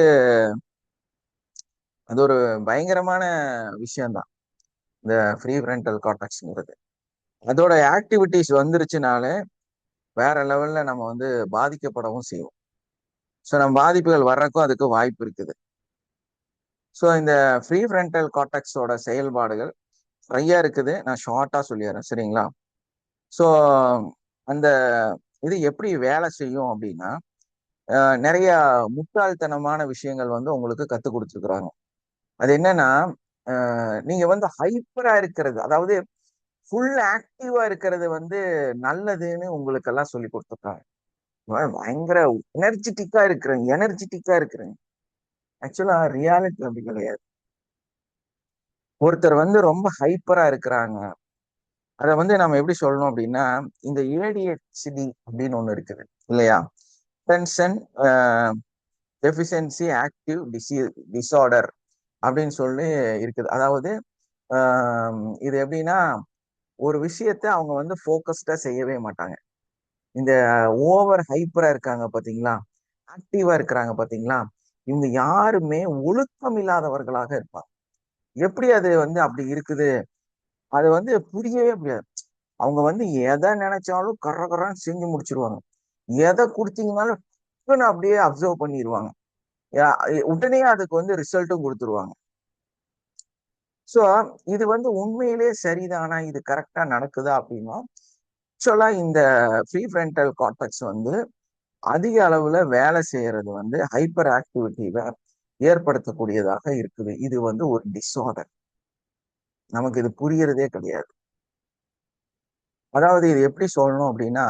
அது ஒரு பயங்கரமான விஷயம்தான் இந்த ப்ரீஃப்ரண்டல் கார்டெக்ஸ்ங்கிறது. அதோட ஆக்டிவிட்டிஸ் வந்துருச்சுனாலே வேற லெவல்ல நம்ம வந்து பாதிக்கப்படவும் செய்வோம். ஸோ நம்ம பாதிப்புகள் வர்றதுக்கும் அதுக்கு வாய்ப்பு இருக்குது. ஸோ இந்த ப்ரீஃப்ரண்டல் கார்டெக்ஸோட செயல்பாடுகள் நிறைய இருக்குது. நான் ஷார்ட்டா சொல்லிடுறேன், சரிங்களா? ஸோ அந்த இது எப்படி வேலை செய்யும் அப்படின்னா, நிறைய முட்டாள்தனமான விஷயங்கள் வந்து உங்களுக்கு கற்றுக் கொடுத்துருக்குறாங்க. அது என்னன்னா, நீங்க வந்து ஹைப்பரா இருக்கிறது, அதாவது ஃபுல் ஆக்டிவா இருக்கிறது வந்து நல்லதுன்னு உங்களுக்கு எல்லாம் சொல்லி கொடுத்துருக்காங்க. பயங்கர எனர்ஜெட்டிக்கா இருக்கிறேன். ஆக்சுவலா ரியாலிட்டி அப்படி கிடையாது. ஒருத்தர் வந்து ரொம்ப ஹைப்பரா இருக்கிறாங்க, அதை வந்து நம்ம எப்படி சொல்லணும் அப்படின்னா, இந்த ஏடிஹெச்டி அப்படின்னு ஒண்ணு இருக்குது இல்லையா? அட்டென்ஷன் டெஃபிஷியன்சி ஆக்டிவ் டிசார்டர் அப்படின்னு சொல்லி இருக்குது. அதாவது இது எப்படின்னா, ஒரு விஷயத்த அவங்க வந்து ஃபோக்கஸ்டா செய்யவே மாட்டாங்க. இந்த ஓவர் ஹைப்பரா இருக்காங்க பாத்தீங்களா, ஆக்டிவா இருக்கிறாங்க பாத்தீங்களா, இவங்க யாருமே ஒழுக்கம் இல்லாதவர்களாக இருப்பாங்க. எப்படி அது வந்து அப்படி இருக்குது, அது வந்து புரியவே முடியாது. அவங்க வந்து எதை நினைச்சாலும் கர்றன்னு செஞ்சு முடிச்சிருவாங்க. எதை கொடுத்தீங்கன்னாலும் அப்படியே அப்சர்வ் பண்ணிடுவாங்க. உடனே அதுக்கு வந்து ரிசல்ட்டும் கொடுத்துருவாங்க. ஸோ இது வந்து உண்மையிலே சரிதானா, இது கரெக்டா நடக்குதா அப்படின்னா, ஆக்சுவலா இந்த ப்ரீஃப்ரண்டல் கார்டெக்ஸ் வந்து அதிக அளவுல வேலை செய்யறது வந்து ஹைப்பர் ஆக்டிவிட்டியில ஏற்படுத்தக்கூடியதாக இருக்குது. இது வந்து ஒரு டிஸார்டர். நமக்கு இது புரியறதே கிடையாது. அதாவது இது எப்படி சொல்லணும் அப்படின்னா,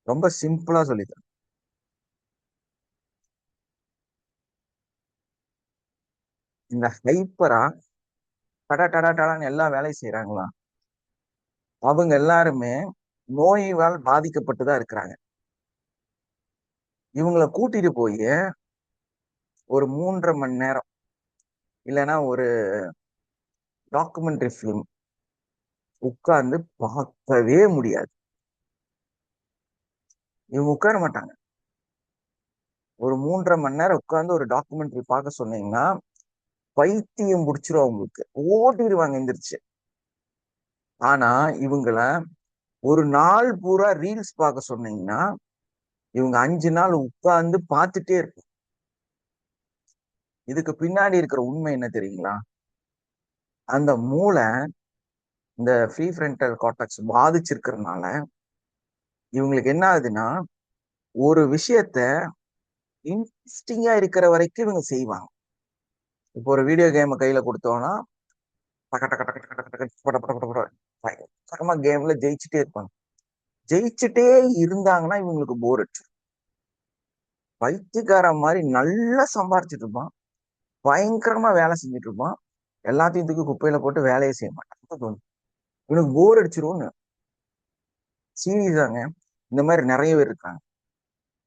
ரொம்ப சிம்பிளா சொல்லித்தரேன். இந்த ஹைப்பரா டடான்னு எல்லா வேலையும் செய்யறாங்களா, அவங்க எல்லாருமே நோயால் பாதிக்கப்பட்டுதான் இருக்கிறாங்க. இவங்களை கூட்டிட்டு போய் ஒரு 3.5 மணி நேரம் இல்லைன்னா ஒரு டாக்குமெண்ட்ரி ஃபிலிம் உட்கார்ந்து பார்க்கவே முடியாது. இவங்க உட்கார மாட்டாங்க. ஒரு 3.5 மணி நேரம் உட்கார்ந்து ஒரு டாக்குமெண்ட்ரி பார்க்க சொன்னீங்கன்னா பைத்தியம் முடிச்சிரும், அவங்களுக்கு ஓடிடுவாங்க எந்திரிச்சு. ஆனா இவங்கள ஒரு நாள் பூரா ரீல்ஸ் பார்க்க சொன்னீங்கன்னா இவங்க 5 நாள் உட்கார்ந்து பார்த்துட்டே இருக்கும். இதுக்கு பின்னாடி இருக்கிற உண்மை என்ன தெரியுங்களா? அந்த மூளை இந்த ப்ரீஃப்ரண்டல் கார்டெக்ஸ் பாதிச்சிருக்கிறதுனால இவங்களுக்கு என்ன ஆகுதுன்னா, ஒரு விஷயத்த இன்ட்ரெஸ்டிங்கா இருக்கிற வரைக்கும் இவங்க செய்வாங்க. இப்போ ஒரு வீடியோ கேமை கையில கொடுத்தோம்னா பயங்கரமா கேம்ல ஜெயிச்சுட்டே இருப்பாங்க. ஜெயிச்சுட்டே இருந்தாங்கன்னா இவங்களுக்கு போர் அடிச்சு. பைத்தியக்காரன் மாதிரி நல்லா சம்பாரிச்சிட்டு இருப்பான், பயங்கரமா வேலை செஞ்சுட்டு இருப்பான், எல்லாத்தையும் தூக்கி குப்பையில போட்டு வேலையை செய்ய மாட்டான். இவனுக்கு போர் அடிச்சிரும்னு. சீரியஸாங்க, இந்த மாதிரி நிறைய பேர் இருக்காங்க.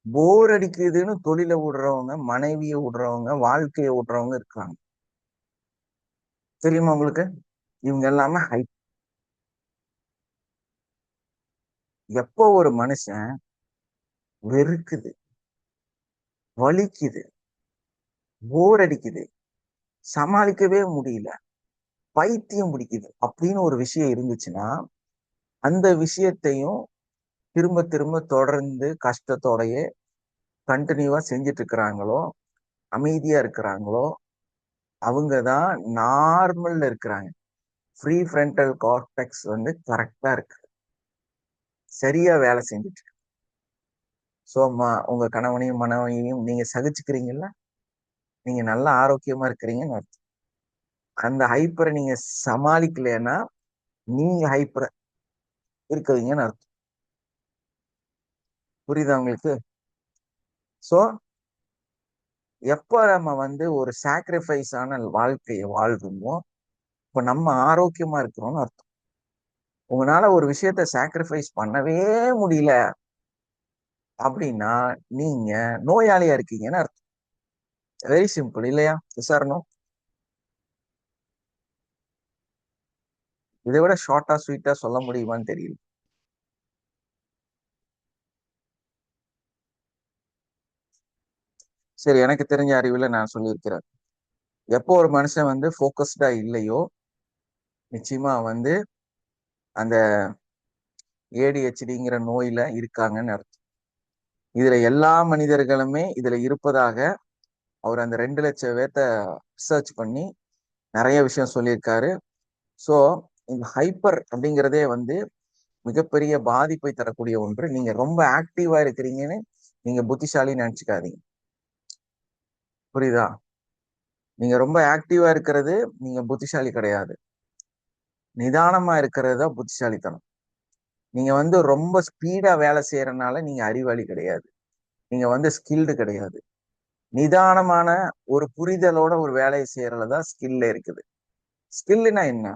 போர் அடிக்குதுன்னு தொழிலை விடுறவங்க, மனைவியை விடுறவங்க, வாழ்க்கையை விடுறவங்க இருக்காங்க. தெரியுமா உங்களுக்கு? இவங்க எல்லாமே எப்போ ஒரு மனுஷன் வெறுக்குது, வலிக்குது, போர் அடிக்குது, சமாளிக்கவே முடியல, பைத்தியம் பிடிக்குது அப்படின்னு ஒரு விஷயம் இருந்துச்சுன்னா அந்த விஷயத்தையும் திரும்ப திரும்ப தொடர்ந்து கஷ்டத்தோடயே கண்டினியூவா செஞ்சுட்டு இருக்கிறாங்களோ, அமைதியா இருக்கிறாங்களோ, அவங்கதான் நார்மல்ல இருக்கிறாங்க. ப்ரீ ஃப்ரண்டல் கார்டெக்ஸ் வந்து கரெக்டா இருக்கு, சரியா வேலை செஞ்சுட்டு இருக்கு. ஸோ உங்க கணவனையும் மனைவியையும் நீங்க சகிச்சுக்கிறீங்கல்ல, நீங்க நல்ல ஆரோக்கியமா இருக்கிறீங்கன்னு அர்த்தம். அந்த ஹைப்பரை நீங்க சமாளிக்கலைன்னா நீங்க ஹைப்பரை இருக்கிறீங்கன்னு அர்த்தம். புரியுதா உங்களுக்கு? ஸோ எப்ப நம்ம வந்து ஒரு சாக்ரிஃபைஸான வாழ்க்கையை வாழ்றோமோ இப்ப நம்ம ஆரோக்கியமா இருக்கிறோம்னு அர்த்தம். உங்களால ஒரு விஷயத்த சாக்ரிஃபைஸ் பண்ணவே முடியல அப்படின்னா நீங்க நோயாளியா இருக்கீங்கன்னு அர்த்தம். வெரி சிம்பிள் இல்லையா? விசாரணம். இதை விட ஷார்ட்டா ஸ்வீட்டா சொல்ல முடியுமான்னு தெரியல. சரி, எனக்கு தெரிஞ்ச அறிவுல நான் சொல்லியிருக்கிறேன். எப்போ ஒரு மனுஷன் வந்து ஃபோக்கஸ்டா இல்லையோ நிச்சயமா வந்து அந்த ADHDங்கிற நோயில இருக்காங்கன்னு அர்த்தம். இதுல எல்லா மனிதர்களுமே இதுல இருப்பதாக அவர் அந்த 2 லட்சம் பேர்த்த ரிசர்ச் பண்ணி நிறைய விஷயம் சொல்லியிருக்காரு. ஸோ இந்த ஹைப்பர் அப்படிங்கிறதே வந்து மிகப்பெரிய பாதிப்பை தரக்கூடிய ஒன்று. நீங்க ரொம்ப ஆக்டிவா இருக்கிறீங்கன்னு நீங்க புத்திசாலின்னு நினைச்சுக்காதீங்க. புரியுதா? நீங்க ரொம்ப ஆக்டிவா இருக்கிறது நீங்க புத்திசாலி கிடையாது. நிதானமா இருக்கிறது தான் புத்திசாலித்தனம். நீங்க வந்து ரொம்ப ஸ்பீடா வேலை செய்யறதுனால நீங்க அறிவாளி கிடையாது, நீங்க வந்து ஸ்கில்டு கிடையாது. நிதானமான ஒரு புரிதலோட ஒரு வேலையை செய்யறதுலதான் ஸ்கில் இருக்குது. ஸ்கில்னா என்ன?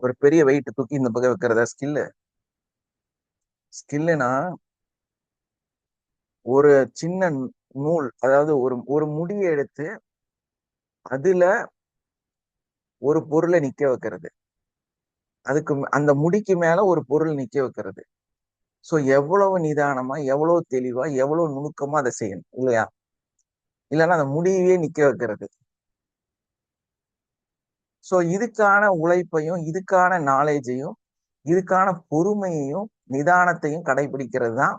ஒரு பெரிய வெயிட் தூக்கி இந்த பக்கம் வைக்கிறதா ஸ்கில்லு? ஸ்கில்லுனா ஒரு சின்ன நூல், அதாவது ஒரு ஒரு முடியை எடுத்து அதுல ஒரு பொருளை நிக்க வைக்கிறது, அதுக்கு அந்த முடிக்கு மேல ஒரு பொருள் நிக்க வைக்கிறது. சோ எவ்வளவு நிதானமா, எவ்வளவு தெளிவா, எவ்வளவு நுணுக்கமா அதை செய்யணும் இல்லையா? இல்லைன்னா அந்த முடியவே நிக்க வைக்கிறது. சோ இதுக்கான உழைப்பையும், இதுக்கான நாலேஜையும், இதுக்கான பொறுமையையும், நிதானத்தையும் கடைபிடிக்கிறது தான்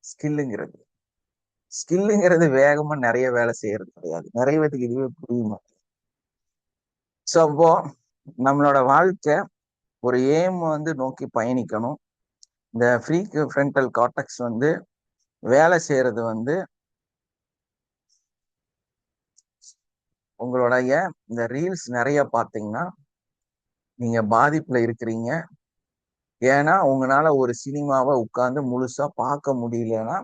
ஸ்கில்லுங்கிறது. ஸ்கில்லுங்கிறது வேகமா நிறைய வேலை செய்யறது கிடையாது. நிறைய பேருக்கு இதுவே புரியுமா? சோ அப்போ நம்மளோட வாழ்க்கை ஒரு ஏம் வந்து நோக்கி பயணிக்கணும். இந்த ஃப்ரீ ஃப்ரண்டல் கார்டெக்ஸ் வந்து வேலை செய்யறது வந்து உங்களுடைய இந்த ரீல்ஸ் நிறைய பார்த்தீங்கன்னா நீங்க பாதிப்புல இருக்கிறீங்க. ஏன்னா உங்களால ஒரு சினிமாவை உட்கார்ந்து முழுசா பார்க்க முடியலன்னா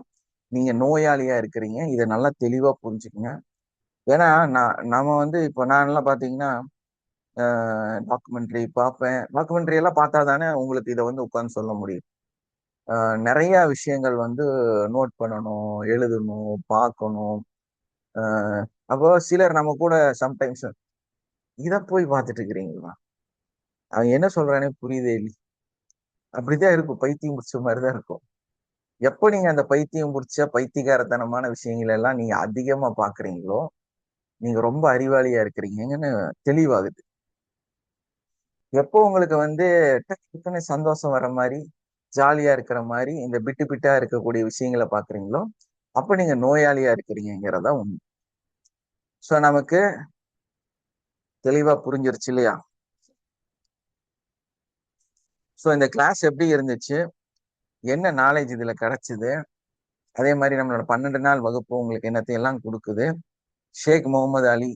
நீங்க நோயாளியா இருக்கிறீங்க. இதை நல்லா தெளிவா புரிஞ்சுக்கங்க. ஏன்னா நம்ம வந்து இப்போ நான் எல்லாம் பாத்தீங்கன்னா டாக்குமெண்ட்ரி பார்ப்பேன். டாக்குமெண்ட்ரி எல்லாம் பார்த்தா தானே உங்களுக்கு இதை வந்து உட்கார்ந்து சொல்ல முடியும். நிறைய விஷயங்கள் வந்து நோட் பண்ணணும், எழுதணும், பார்க்கணும். அப்போ சிலர் நம்ம கூட சம்டைம்ஸ் இதை போய் பார்த்துட்டு இருக்கிறீங்களா, அவன் என்ன சொல்றானே புரியுதே இல்லை, அப்படிதான் இருக்கும். பைத்தியம் பிடிச்ச மாதிரிதான் இருக்கும். எப்போ நீங்க அந்த பைத்தியம் பிடிச்ச பைத்தியகாரத்தனமான விஷயங்கள் எல்லாம் நீங்க அதிகமா பாக்குறீங்களோ நீங்க ரொம்ப அறிவாளியா இருக்கிறீங்கன்னு தெளிவாகுது. எப்போ உங்களுக்கு வந்து டக்குன்னு சந்தோஷம் வர மாதிரி, ஜாலியா இருக்கிற மாதிரி, இந்த பிட்டு பிட்டா இருக்கக்கூடிய விஷயங்களை பாக்குறீங்களோ அப்ப நீங்க நோயாளியா இருக்கிறீங்கிறதா உண்மை. சோ நமக்கு தெளிவா புரிஞ்சிருச்சு இல்லையா? சோ இந்த கிளாஸ் எப்படி இருந்துச்சு, என்ன நாலேஜ் இதுல கிடைச்சது, அதே மாதிரி நம்மளோட 12 நாள் வகுப்பு உங்களுக்கு என்னத்தையெல்லாம் கொடுக்குது. ஷேக் முகமது அலி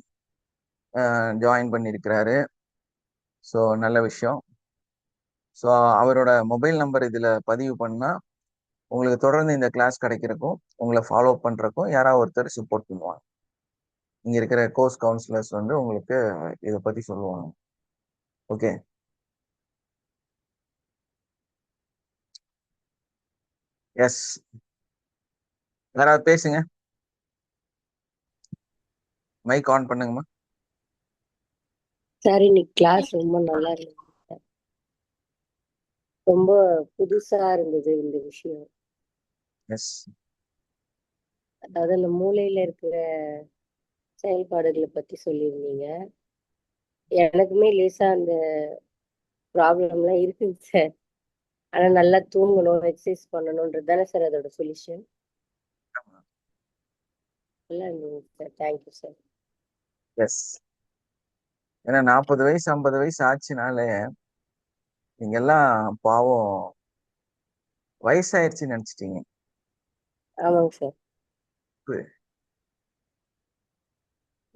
ஜாயின் பண்ணியிருக்கிறாரு. ஸோ நல்ல விஷயம். ஸோ அவரோட மொபைல் நம்பர் இதுல பதிவு பண்ணா உங்களுக்கு தொடர்ந்து இந்த கிளாஸ் கிடைக்கிறக்கும், உங்களை ஃபாலோ பண்றக்கும் யாராவது ஒருத்தர் சப்போர்ட் பண்ணுவாங்க. இங்க இருக்கிற கோர்ஸ் கவுன்சிலர்ஸ் வந்து உங்களுக்கு இதை பத்தி சொல்லுவாங்க. ஓகே, எஸ், யாராவது பேசுங்க, மைக் ஆன் பண்ணுங்கம்மா. சார் இன்னைக்கு கிளாஸ் ரொம்ப நல்லா இருந்தது சார். ரொம்ப புதுசா இருந்தது இந்த விஷயம். எஸ், அதாவது அந்த மூளையில இருக்கிற செயல்பாடுகளை பத்தி சொல்லியிருந்தீங்க. எனக்குமே லேசா அந்த ப்ராப்ளம்லாம் இருக்குங்க சார். ஆனா நல்லா தூங்கணும், எக்ஸசைஸ் பண்ணணும்ன்றது தானே சார் அதோட சொல்யூஷன். நல்லா இருந்தது சார். Thank you sir. எஸ். ஏன்னா 40 வயசு 50 வயசு ஆச்சுனாலே நீங்க எல்லாம் பாவம் வயசாயிருச்சுன்னு நினைச்சிட்டீங்க. ஆமாங்க சார்.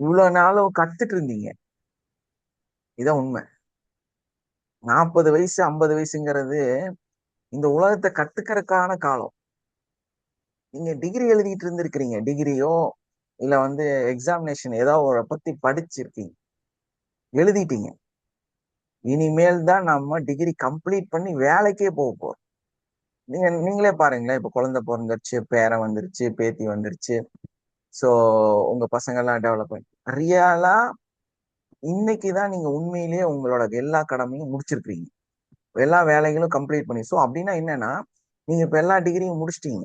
இவ்வளவு நாளும் கத்துட்டு இருந்தீங்க, இதான் உண்மை. 40 வயசு 50 வயசுங்கிறது இந்த உலகத்தை கத்துக்கிறதுக்கான காலம். நீங்க டிகிரி எழுதிட்டு இருந்திருக்கிறீங்க, டிகிரியோ இல்ல வந்து எக்ஸாமினேஷன் ஏதோ ஒரு பத்தி படிச்சிருக்கீங்க, எழுதிட்டீங்க. இனிமேல் தான் நம்ம டிகிரி கம்ப்ளீட் பண்ணி வேலைக்கே போக போறோம். நீங்களே பாருங்களேன், இப்ப குழந்தை பிறந்துருச்சு, பேரன் வந்துருச்சு, பேத்தி வந்துருச்சு. சோ உங்க பசங்க எல்லாம் டெவலப் பண்ணி ரியலா இன்னைக்குதான் நீங்க உண்மையிலேயே உங்களோட எல்லா கடமையும் முடிச்சிருக்கீங்க, எல்லா வேலைகளும் கம்ப்ளீட் பண்ணி. ஸோ அப்படின்னா என்னன்னா நீங்க இப்ப எல்லா டிகிரியும் முடிச்சிட்டீங்க.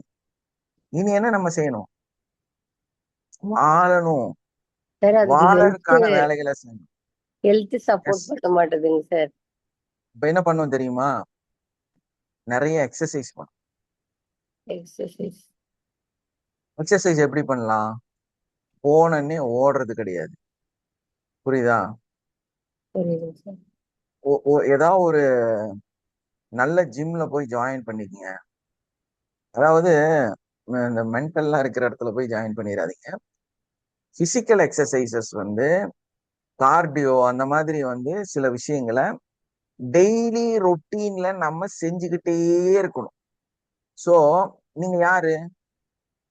இனி என்ன நம்ம செய்யணும்? வாழணும், சார் அதுக்கு வாழறதுக்கான வேலைகளை செய்யணும். Health support yes. பண்ண மாட்டேதுங்க சார். இப்ப என்ன பண்ணுவோம் தெரியுமா? நிறைய எக்ஸசைஸ் பண்ணும். எக்ஸசைஸ் எக்ஸசைஸ் எப்படி பண்ணலாம்? போனன்னே ஓடுறது கிடையாது, புரியுதா? புரியுதுங்க சார். ஏதாவது ஒரு நல்ல ஜிம்ல போய் ஜாயின் பண்ணிக்கங்க. அதாவது இந்த மென்டல்லாம் இருக்கிற இடத்துல போய் ஜாயின் பண்ணிடாதீங்க. பிசிக்கல் எக்ஸசைசஸ் வந்து கார்டியோ அந்த மாதிரி வந்து சில விஷயங்களை டெய்லி ரொட்டீன்ல நம்ம செஞ்சுக்கிட்டே இருக்கணும். சோ நீங்க யாரு?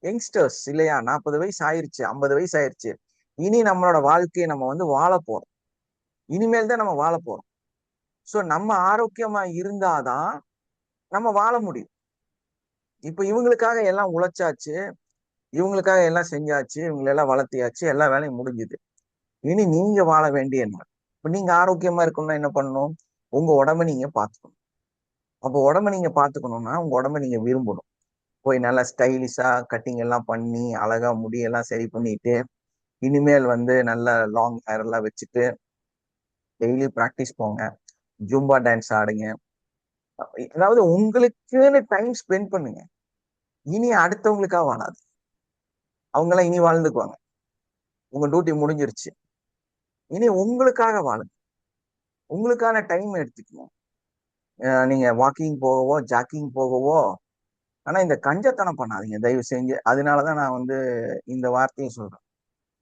யங்ஸ்டர்ஸ் இல்லையா? 40 வயசு ஆயிருச்சு, 50 வயசு ஆயிருச்சு. இனி நம்மளோட வாழ்க்கையை நம்ம வந்து வாழ போறோம். இனிமேல் தான் நம்ம வாழ போறோம். சோ நம்ம ஆரோக்கியமா இருந்தாதான் நம்ம வாழ முடியும். இப்ப இவங்களுக்காக எல்லாம் உழைச்சாச்சு, இவங்களுக்காக எல்லாம் செஞ்சாச்சு, இவங்களை எல்லாம் வளர்த்தியாச்சு, எல்லா வேலையும் முடிஞ்சுது. இனி நீங்க வாழ வேண்டிய நாள். இப்ப நீங்க ஆரோக்கியமா இருக்கணும்னா என்ன பண்ணணும்? உங்க உடம்ப நீங்க பாத்துக்கணும். அப்போ உடம்ப நீங்க பாத்துக்கணும்னா உங்க உடம்ப நீங்க விரும்பணும். போய் நல்லா ஸ்டைலிஷா கட்டிங் எல்லாம் பண்ணி அழகா முடியெல்லாம் சரி பண்ணிட்டு இனிமேல் வந்து நல்ல லாங் ஹேர் எல்லாம் வச்சுட்டு டெய்லி ப்ராக்டிஸ் போங்க, ஜூம்பா டான்ஸ் ஆடுங்க. அதாவது உங்களுக்குன்னு டைம் ஸ்பெண்ட் பண்ணுங்க. இனி அடுத்தவங்களுக்காக வாழாது, அவங்க எல்லாம் இனி வாழ்ந்துக்குவாங்க. உங்க டியூட்டி முடிஞ்சிருச்சு, இனி உங்களுக்காக வாழுங்க. உங்களுக்கான டைம் எடுத்துக்கணும். நீங்க வாக்கிங் போகவோ ஜாக்கிங் போகவோ, ஆனா இந்த கஞ்சத்தனம் பண்ணாதீங்க தயவு செஞ்சு. அதனாலதான் நான் வந்து இந்த வார்த்தையை சொல்றேன்.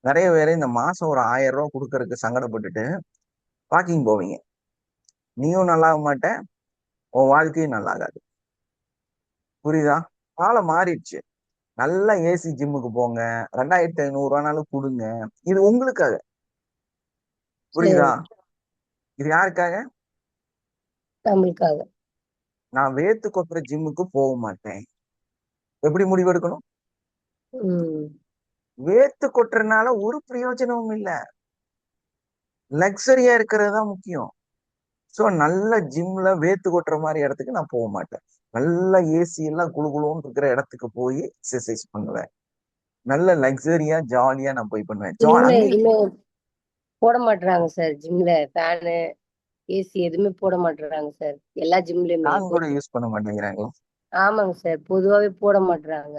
நிறைய பேர் இந்த மாசம் ஒரு 1000 ரூபாய் கொடுக்கறதுக்கு சங்கடப்பட்டுட்டு வாக்கிங் போவீங்க. நீயும் நல்லாக மாட்ட, உன் வாழ்க்கையும் நல்லாகாது. புரியுதா? காலம் மாறிடுச்சு. நல்லா ஏசி ஜிம்முக்கு போங்க, 2500 ரூபானாலும் கொடுங்க. இது உங்களுக்காக. புரியுதா? சரி, இது யாருக்காக? நம்மளுக்காக. நான் வேத்து கொட்டுற ஜிம்முக்கு போக மாட்டேன். எப்படி முடிவெடுக்கணும்? ம். வேத்து கொட்டுறதுனால ஒரு பிரயோஜனமும் இல்ல. லக்ஸரியா இருக்கிறது தான் முக்கியம். சோ நல்ல ஜிம்ல வேத்து கொட்டுற மாதிரி இடத்துக்கு நான் போக மாட்டேன். நல்ல ஏசி எல்லாம் குளுகுளுன்னு இருக்கிற இடத்துக்கு போய் எக்ஸசைஸ் பண்ணுவேன். நல்ல லக்ஸரியா ஜாலியா நான் போய் பண்ணுவேன். ஜிம்ல அங்கே எதுவுமே போட மாட்டுறாங்க சார். ஜிம்ல ஃபேனு, ஏசி எதுவுமே போட மாட்டுறாங்க சார். எல்லா ஜிம்லயுமே. நான் கூட யூஸ் பண்ண மாட்டேங்கிறாங்க. ஆமாங்க சார். பொதுவாவே போட மாட்டுறாங்க.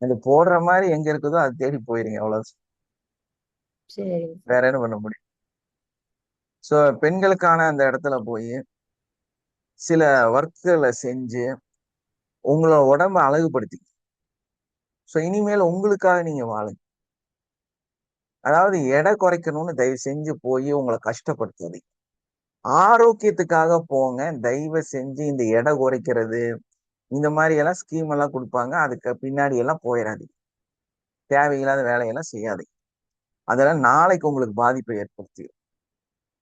அது போடுற மாதிரி எங்க இருக்குதோ அது தேடி போயிருங்க, அவ்வளவு. சரிங்க சார். வேற என்ன பண்ண முடியும்? சோ பெண்களுக்கான அந்த இடத்துல போய் சில ஒர்க்குகளை செஞ்சு உங்களோட உடம்ப அழகுபடுத்தி, சோ இனிமேல் உங்களுக்காக நீங்க வாழுங்க. அதாவது எடை குறைக்கணும்னு தயவு செஞ்சு போய் உங்களை கஷ்டப்படுத்தாதீங்க. ஆரோக்கியத்துக்காக போங்க. தயவு செஞ்சு இந்த எடை குறைக்கிறது இந்த மாதிரி எல்லாம் ஸ்கீம் எல்லாம் கொடுப்பாங்க, அதுக்கு பின்னாடி எல்லாம் போயிடாதீங்க. தேவையில்லாத வேலையெல்லாம் செய்யாதீங்க. அதெல்லாம் நாளைக்கு உங்களுக்கு பாதிப்பை ஏற்படுத்தி.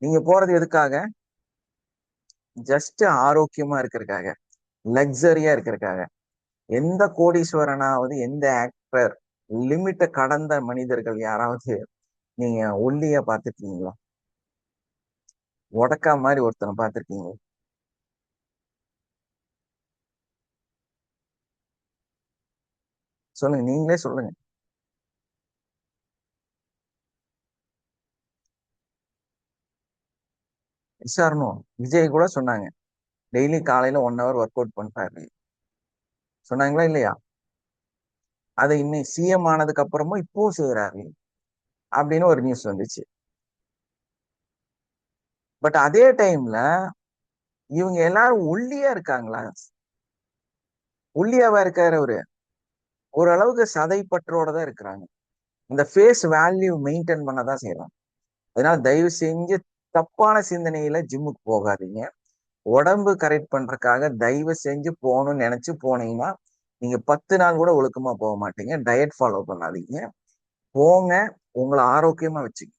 நீங்க போறது எதுக்காக? ஜஸ்ட் ஆரோக்கியமா இருக்கிறதுக்காக, லக்ஸரியா இருக்கிறதுக்காக. எந்த கோடீஸ்வரனாவது, எந்த ஆக்டர், லிமிட்டை கடந்த மனிதர்கள் யாராவது நீங்க ஒல்லியா பார்த்துருக்கீங்களா? உடக்கா மாதிரி ஒருத்தனை பார்த்துருக்கீங்களா? சொல்லுங்க, நீங்களே சொல்லுங்க. விசாரணம் விஜய் கூட சொன்னாங்க, டெய்லி காலையில 1 hour ஒர்க் அவுட் பண்றாரு. சொன்னாங்களா இல்லையா? அதை இன்னும் சிஎம் ஆனதுக்கு அப்புறமும் இப்பவும் செய்யறாரு அப்படின்னு ஒரு நியூஸ் வந்துச்சு. பட் அதே டைம்ல இவங்க எல்லாரும் ஒல்லியா இருக்காங்களா? ஒல்லியாவா இருக்காரு அவரு? ஓரளவுக்கு சதை பற்றோட தான் இருக்கிறாங்க. இந்த ஃபேஸ் வேல்யூ மெயின்டைன் பண்ணதான் செய்யறாங்க. அதனால தயவு செஞ்சு தப்பான சிந்தனையில ஜிம்முக்கு போகாதீங்க. உடம்பு கரெக்ட் பண்றதுக்காக தயவு செஞ்சு போகணும்னு நினைச்சு போனீங்கன்னா நீங்க 10 நாள் கூட ஒழுக்கமா போக மாட்டீங்க. டயட் ஃபாலோ பண்ணாதீங்க. போங்க, உங்களை ஆரோக்கியமா வச்சுக்க.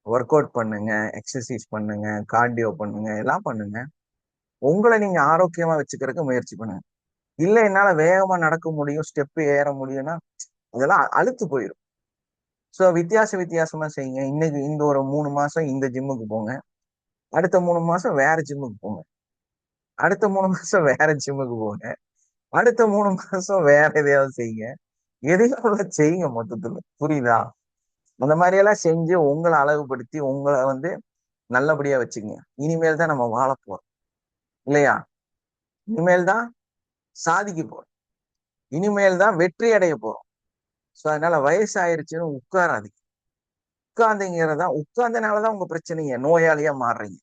ஒர்க் அவுட் பண்ணுங்க, எக்ஸசைஸ் பண்ணுங்க, கார்டியோ பண்ணுங்க, எல்லாம் பண்ணுங்க. உங்களை நீங்க ஆரோக்கியமா வச்சுக்கிறதுக்கு முயற்சி பண்ணுங்க. இல்ல என்னால வேகமா நடக்க முடியும், ஸ்டெப் ஏற முடியும்னா அதெல்லாம் அலுத்து போயிடும். ஸோ வித்தியாசமா செய்யுங்க. இன்னைக்கு இந்த ஒரு 3 மாசம் இந்த ஜிம்முக்கு போங்க, அடுத்த 3 மாசம் வேற ஜிம்முக்கு போங்க, அடுத்த 3 மாசம் வேற ஜிம்முக்கு போங்க, அடுத்த 3 மாசம் வேற எதையாவது செய்யுங்க. எதையாவது செய்யுங்க மொத்தத்துல. புரியுதா? அந்த மாதிரி எல்லாம் செஞ்சு உங்களை அழகுபடுத்தி உங்களை வந்து நல்லபடியா வச்சுக்கங்க. இனிமேல் தான் நம்ம வாழ போறோம் இல்லையா? இனிமேல் தான் சாதிக்க போறோம், இனிமேல் தான் வெற்றி அடைய போறோம். ஸோ அதனால வயசாயிருச்சுன்னு உட்காராதீங்க. உட்கார்ந்தனாலதான் உங்க பிரச்சனைங்க, நோயாளியா மாறுறீங்க.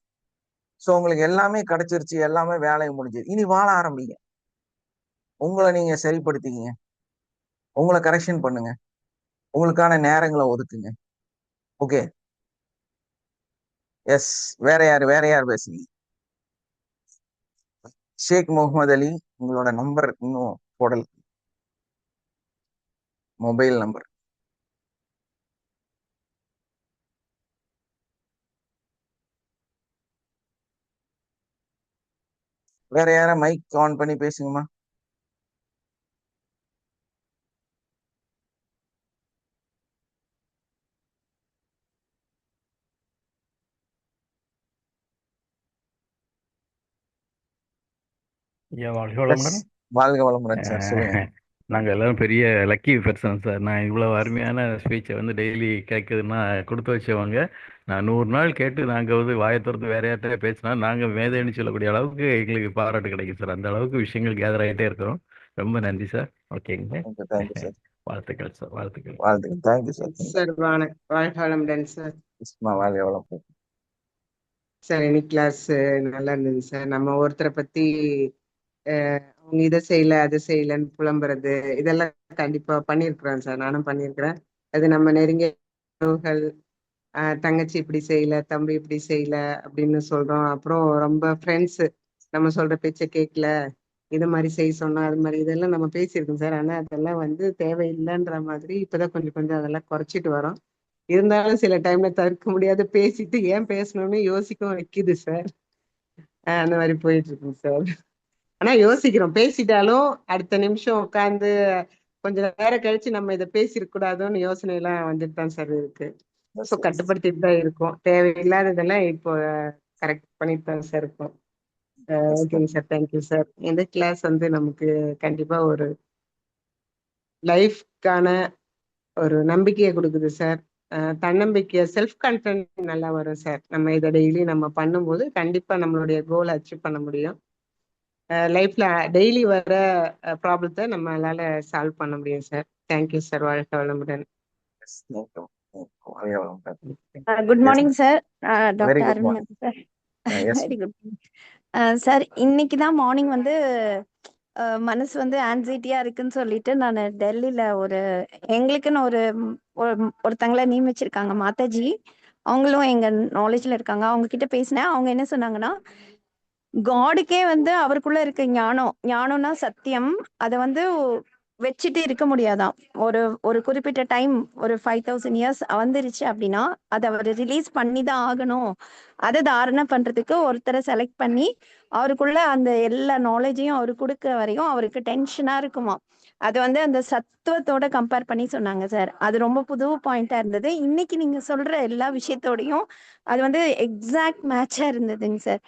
ஸோ உங்களுக்கு எல்லாமே கிடைச்சிருச்சு, எல்லாமே வேலையை முடிஞ்சது, இனி வாழ ஆரம்பிங்க. உங்களை நீங்க சரிப்படுத்திக்கிங்க, உங்களை கரெக்ஷன் பண்ணுங்க, உங்களுக்கான நேரங்களை ஒதுக்குங்க. Okay, S. வேற யார் பேசுறீங்க? ஷேக் முகமது அலி, உங்களோட நம்பர் இன்னும் போடல, மொபைல் நம்பர். வேற யாரா மைக் ஆன் பண்ணி பேசுங்கம்மா. ஐயா வாழ்க எஸ், வளமுடன். வாழ்க வளமுடன் சார், சொல்லுங்க. நாங்கள் எல்லாரும் பெரிய லக்கி பர்சன் சார். நான் இவ்வளோ அருமையான ஸ்பீச்சை வந்து டெய்லி கேட்குதுன்னா கொடுத்து வச்சவங்க. நான் 100 நாள் கேட்டு நாங்கள் வந்து வாயை திறந்து வேற யார்கிட்ட பேசினா நாங்கள் மேதைன்னு சொல்லக்கூடிய அளவுக்கு எங்களுக்கு பாராட்டு கிடைக்கும் சார். அந்த அளவுக்கு விஷயங்கள் கேதர் ஆகிட்டே இருக்கிறோம். ரொம்ப நன்றி சார். ஓகேங்க. Thank you sir. வாழ்த்துக்கள் சார், வாழ்த்துக்கள். வாழ்த்துக்கள். Thank you sir. சார் வாழ்க வளமுடன் சார். வாழ்க வளமுடன். சார் இன்னைக்கு கிளாஸ் நல்லா இருந்தது சார். நம்ம ஒருத்தரை பத்தி அவங்க இதை செய்யல அது செய்யலன்னு புலம்புறது இதெல்லாம் கண்டிப்பா பண்ணியிருக்கிறோம் சார். நானும் பண்ணியிருக்கிறேன். அது நம்ம நெருங்கிய உறவுகள், தங்கச்சி இப்படி செய்யல, தம்பி இப்படி செய்யல அப்படின்னு சொல்றோம். அப்புறம் ரொம்ப ஃப்ரெண்ட்ஸ் நம்ம சொல்ற பேச்சை கேட்கல, இது மாதிரி செய்ய சொன்னோம், அது மாதிரி இதெல்லாம் நம்ம பேசியிருக்கோம் சார். ஆனா அதெல்லாம் வந்து தேவையில்லைன்ற மாதிரி இப்பதான் கொஞ்சம் கொஞ்சம் அதெல்லாம் குறைச்சிட்டு வரோம். இருந்தாலும் சில டைம்ல தவிர்க்க முடியாத பேசிட்டு ஏன் பேசணும்னு யோசிக்கவும் வைக்குது சார். அந்த மாதிரி போயிட்டு இருக்குங்க சார். ஆனா யோசிக்கிறோம், பேசிட்டாலும் அடுத்த நிமிஷம் உட்காந்து கொஞ்ச நேரம் கழிச்சு நம்ம இதை பேசிருக்க கூடாதுன்னு யோசனை எல்லாம் வந்துட்டு தான் சார் இருக்கு. ஸோ கட்டுப்படுத்திட்டு தான் இருக்கோம். தேவையில்லாததெல்லாம் இப்போ கரெக்ட் பண்ணிட்டு தான் சார் இருக்கோம். ஓகேங்க சார், தேங்க்யூ சார். இந்த கிளாஸ் வந்து நமக்கு கண்டிப்பா ஒரு லைஃப்கான ஒரு நம்பிக்கையை கொடுக்குது சார். தன்னம்பிக்கை, செல்ஃப் கான்ஃபிடன்ஸ் நல்லா வரும் சார். நம்ம இதை டெய்லி நம்ம பண்ணும்போது கண்டிப்பா நம்மளுடைய கோலை அச்சீவ் பண்ண முடியும். லைஃப்ல டெய்லி வர ப்ராப்ளத்தை நம்மளால சால்வ் பண்ண முடியும் சார். Thank you sir. வாழ்க்கை வளமுடன். Good morning sir. Very doctor good Arun morning. Sir. Yes. Very good sir. இன்னைக்கு தான் மார்னிங் வந்து மனசு வந்து ஆன்சைட்டியா இருக்குன்னு சொல்லிட்டு நான் டெல்லியில எங்களுக்குன்னு ஒருத்தங்கள நியமிச்சிருக்காங்க மாதாஜி. அவங்களும் எங்க நாலேஜ்ல இருக்காங்க. அவங்க கிட்ட பேசினேன். அவங்க என்ன சொன்னாங்கன்னா, காடுக்கே வந்து அவருக்குள்ள இருக்க ஞானம்னா சத்தியம். அதை வந்து வச்சுட்டு இருக்க முடியாதாம். ஒரு ஒரு குறிப்பிட்ட டைம், ஒரு 5000 இயர்ஸ் வந்துருச்சு அப்படின்னா அதை அவர் ரிலீஸ் பண்ணி தான் ஆகணும். அதை தாரணை பண்றதுக்கு ஒருத்தரை செலக்ட் பண்ணி அவருக்குள்ள அந்த எல்லா நாலேஜையும் அவரு கொடுக்க வரையும் அவருக்கு டென்ஷனா இருக்குமா. அது வந்து அந்த சத்துவத்தோட கம்பேர் பண்ணி சொன்னாங்க சார். அது ரொம்ப புது பாயிண்டா இருந்தது. இன்னைக்கு நீங்க சொல்ற எல்லா விஷயத்தோடையும் அது வந்து எக்ஸாக்ட் மேட்சா இருந்ததுங்க சார்.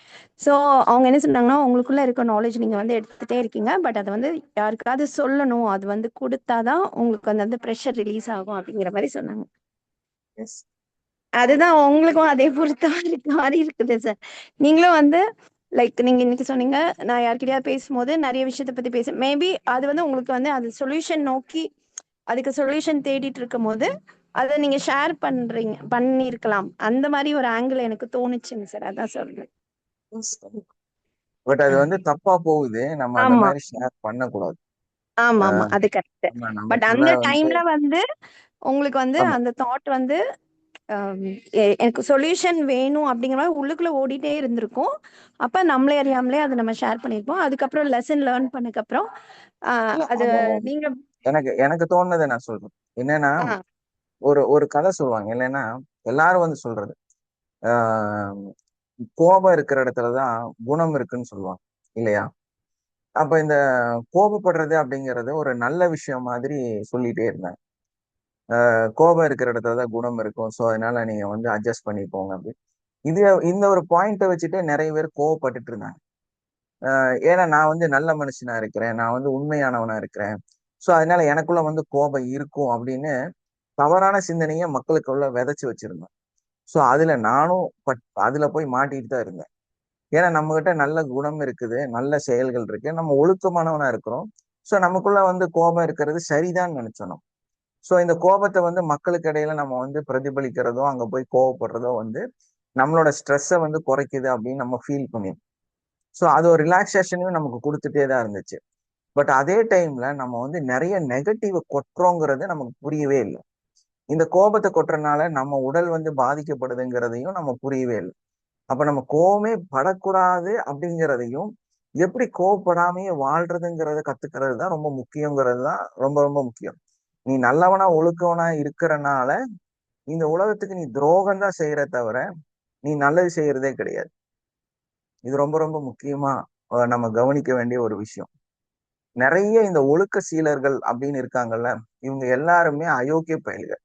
ஸோ அவங்க என்ன சொன்னாங்கன்னா, உங்களுக்குள்ள இருக்க நாலேஜ் நீங்க வந்து எடுத்துட்டே இருக்கீங்க. பட் அதை வந்து யாருக்காவது சொல்லணும். அது வந்து கொடுத்தாதான் உங்களுக்கு அந்த ப்ரெஷர் ரிலீஸ் ஆகும் அப்படிங்கிற மாதிரி சொன்னாங்க. எஸ். அதுதான் உங்களுக்கும் அதே பொறுத்த மாதிரி இருக்குது சார். நீங்களும் வந்து லைக் நீங்க இன்னைக்கு சொன்னீங்க, நான் யார்கிட்டயாவது பேசும்போது நிறைய விஷயத்த பத்தி மேபி அது வந்து உங்களுக்கு வந்து அது சொல்யூஷன் நோக்கி அதுக்கு சொல்யூஷன் தேடிட்டு இருக்கும் போது அதை நீங்க ஷேர் பண்ணிருக்கலாம். அந்த மாதிரி ஒரு ஆங்கிள் எனக்கு தோணுச்சுங்க சார். அதான் சொல்றேன். பட் அது வந்து தப்பா போகுது. நம்ம அந்த ஆமா மாதிரி ஷேர் பண்ணக்கூடாது. ஆமா ஆமா அது கரெக்ட். பட் நமக்குள்ள அந்த வந்து டைம்ல வந்து உங்களுக்கு வந்து ஆமா. அந்த தாட் வந்து எனக்கு சொல்யூஷன் வேணும் அப்படிங்கிற மாதிரி உள்ளுக்குள்ள ஓடிட்டே இருந்திருக்கும். அப்ப நம்மளே அறியாமலே அதை நம்ம ஷேர் பண்ணிருப்போம். அதுக்கப்புறம் லெசன் லேர்ன் பண்ணக்கப்புறம் அது நீங்க எனக்கு எனக்கு தோணுனதை நான் சொல்றேன். என்னன்னா, ஆ, ஒரு கதை சொல்லுவாங்க. இல்லைன்னா எல்லாரும் வந்து சொல்றது, ஆஹ் கோபம் இருக்கிற இடத்துலதான் குணம் இருக்குன்னு சொல்லுவாங்க இல்லையா? அப்ப இந்த கோபப்படுறது அப்படிங்கறது ஒரு நல்ல விஷயம் மாதிரி சொல்லிட்டே இருந்தாங்க. கோபம் இருக்கிற இடத்துலதான் குணம் இருக்கும். ஸோ அதனால நீங்க வந்து அட்ஜஸ்ட் பண்ணிப்போங்க அப்படி. இது இந்த ஒரு பாயிண்ட்டை வச்சுட்டு நிறைய பேர் கோவப்பட்டுட்டு இருந்தாங்க. ஏன்னா நான் வந்து நல்ல மனுஷனா இருக்கிறேன், நான் வந்து உண்மையானவனா இருக்கிறேன், ஸோ அதனால எனக்குள்ள வந்து கோபம் இருக்கும் அப்படின்னு தவறான சிந்தனையை மக்களுக்குள்ள விதைச்சு வச்சிருந்தேன். ஸோ அதுல நானும் அதுல போய் மாட்டிட்டு தான் இருந்தேன். ஏன்னா நம்ம கிட்ட நல்ல குணம் இருக்குது, நல்ல செயல்கள் இருக்கு, நம்ம ஒழுக்கமானவனா இருக்கிறோம். ஸோ நமக்குள்ள வந்து கோபம் இருக்கிறது சரிதான் நினைச்சோம். ஸோ இந்த கோபத்தை வந்து மக்களுக்கு இடையில நம்ம வந்து பிரதிபலிக்கிறதோ அங்க போய் கோவப்படுறதோ வந்து நம்மளோட ஸ்ட்ரெஸ்ஸை வந்து குறைக்குது அப்படின்னு நம்ம ஃபீல் பண்ணிருக்கோம். ஸோ அது ஒரு ரிலாக்ஸேஷனையும் நமக்கு கொடுத்துட்டே தான் இருந்துச்சு. பட் அதே டைம்ல நம்ம வந்து நிறைய நெகட்டிவ் கொட்டுறோங்கிறது நமக்கு புரியவே இல்லை. இந்த கோபத்தை கொட்டுறதுனால நம்ம உடல் வந்து பாதிக்கப்படுதுங்கிறதையும் நம்ம புரியவே இல்லை. அப்ப நம்ம கோவமே படக்கூடாது அப்படிங்கிறதையும், எப்படி கோவப்படாமையே வாழ்றதுங்கிறத கத்துக்கிறது தான் ரொம்ப முக்கியங்கிறது தான் ரொம்ப ரொம்ப முக்கியம். நீ நல்லவனா ஒழுக்கவனா இருக்கிறனால இந்த உலகத்துக்கு நீ துரோகம் தான் செய்யற தவிர நீ நல்லது செய்யறதே கிடையாது. இது ரொம்ப ரொம்ப முக்கியமா நம்ம கவனிக்க வேண்டிய ஒரு விஷயம். நிறைய இந்த ஒழுக்க சீலர்கள் அப்படின்னு இருக்காங்கல்ல, இவங்க எல்லாருமே அயோக்கிய பயல்கள்.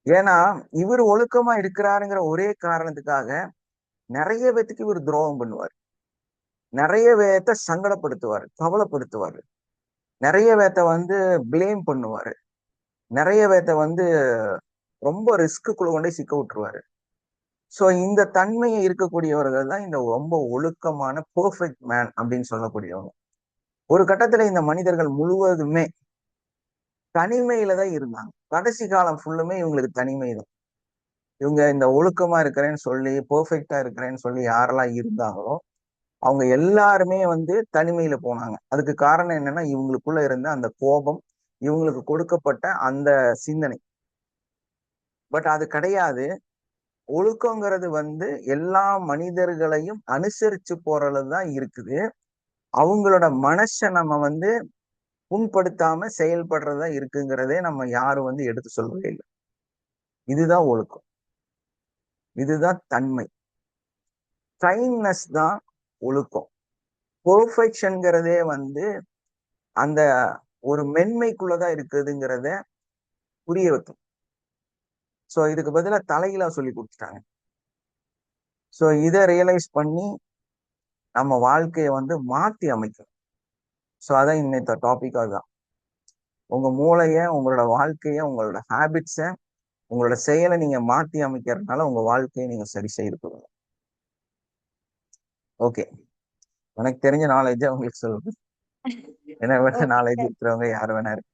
ஏன்னா இவர் ஒழுக்கமா இருக்கிறாருங்கிற ஒரே காரணத்துக்காக நிறைய பேத்துக்கு இவர் துரோகம் பண்ணுவார், நிறைய பேத்த சங்கடப்படுத்துவார், கவலைப்படுத்துவார், நிறைய பேத்த வந்து பிளேம் பண்ணுவாரு, நிறைய பேத்த வந்து ரொம்ப ரிஸ்க்குள்ள கொண்டே சிக்க விட்டுருவாரு. ஸோ இந்த தன்மையை இருக்கக்கூடியவர்கள் தான் இந்த ரொம்ப ஒழுக்கமான பெர்ஃபெக்ட் மேன் அப்படின்னு சொல்லக்கூடியவங்க. ஒரு கட்டத்துல இந்த மனிதர்கள் முழுவதுமே தனிமையில தான் இருந்தாங்க. கடைசி காலம் ஃபுல்லுமே இவங்களுக்கு தனிமை தான். இவங்க இந்த ஒழுக்கமா இருக்கிறேன்னு சொல்லி பெர்ஃபெக்டா இருக்கிறேன்னு சொல்லி யாரெல்லாம் இருந்தாங்களோ அவங்க எல்லாருமே வந்து தனிமையில போனாங்க. அதுக்கு காரணம் என்னன்னா இவங்களுக்குள்ள இருந்த அந்த கோபம், இவங்களுக்கு கொடுக்கப்பட்ட அந்த சிந்தனை. பட் அது கிடையாது. ஒழுக்கங்கிறது வந்து எல்லா மனிதர்களையும் அனுசரிச்சு போறதுதான் இருக்குது. அவங்களோட மனசை நம்ம வந்து புண்படுத்தாம செயல்படுறதா இருக்குங்கிறதே நம்ம யாரும் வந்து எடுத்து சொல்லவே இல்லை. இதுதான் ஒழுக்கம், இதுதான் தன்மை. கைண்ட்னஸ் தான் ஒழுக்கம். பெர்ஃபெக்ஷன்ங்கிறதே வந்து அந்த ஒரு மென்மைக்குள்ளதான் இருக்குதுங்கிறத புரிய வைக்கும். ஸோ இதுக்கு பதிலா தலைகீழா சொல்லி கொடுத்துட்டாங்க. ஸோ இதை ரியலைஸ் பண்ணி நம்ம வாழ்க்கையை வந்து மாத்தி அமைக்கணும். ஸோ அதான் இன்னைக்கு டாபிக். அதுதான் உங்க மூளைய, உங்களோட வாழ்க்கைய, உங்களோட ஹேபிட்ஸை, உங்களோட செயலை நீங்க மாத்தி அமைக்கிறதுனால உங்க வாழ்க்கையை நீங்க சரி செய்து கொள்ளலாம். ஓகே, எனக்கு தெரிஞ்ச நாலேஜை உங்களுக்கு சொல்லுங்க. என்ன விட நாலேஜ் இருக்கிறவங்க யாரு வேணா இருக்கு.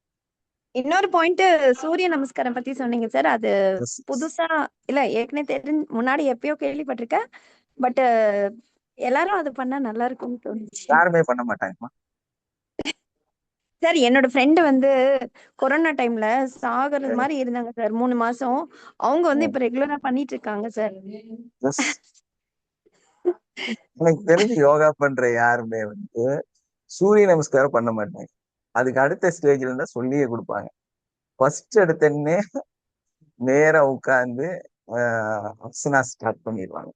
இன்னொரு பாயிண்ட், சூரிய நமஸ்காரம் பத்தி சொன்னீங்க சார். அது புதுசா இல்ல, ஏற்கனவே முன்னாடி எப்பயோ கேள்விப்பட்டிருக்கேன். பட் எல்லாரும் அது பண்ணா நல்லா இருக்கும்னு தோணுச்சு. யாருமே பண்ண மாட்டாங்கம்மா. சார் என்னோட ஃப்ரெண்டு வந்து கொரோனா டைம்ல சாகுறது மாதிரி இருந்தாங்க சார், 3 மாசம். அவங்க வந்து இப்ப ரெகுலரா பண்ணிட்டு இருக்காங்க சார். எனக்கு தெரிஞ்சு யோகா பண்ற யாருமே வந்து சூரிய நமஸ்காரம் பண்ண மாட்டாங்க. அதுக்கு அடுத்த ஸ்டேஜ்ல இருந்தா சொல்லியே கொடுப்பாங்க. ஃபர்ஸ்ட் எடுத்தனே நேரா உட்காந்து அப்சனா ஸ்டார்ட் பண்ணிடுவாங்க.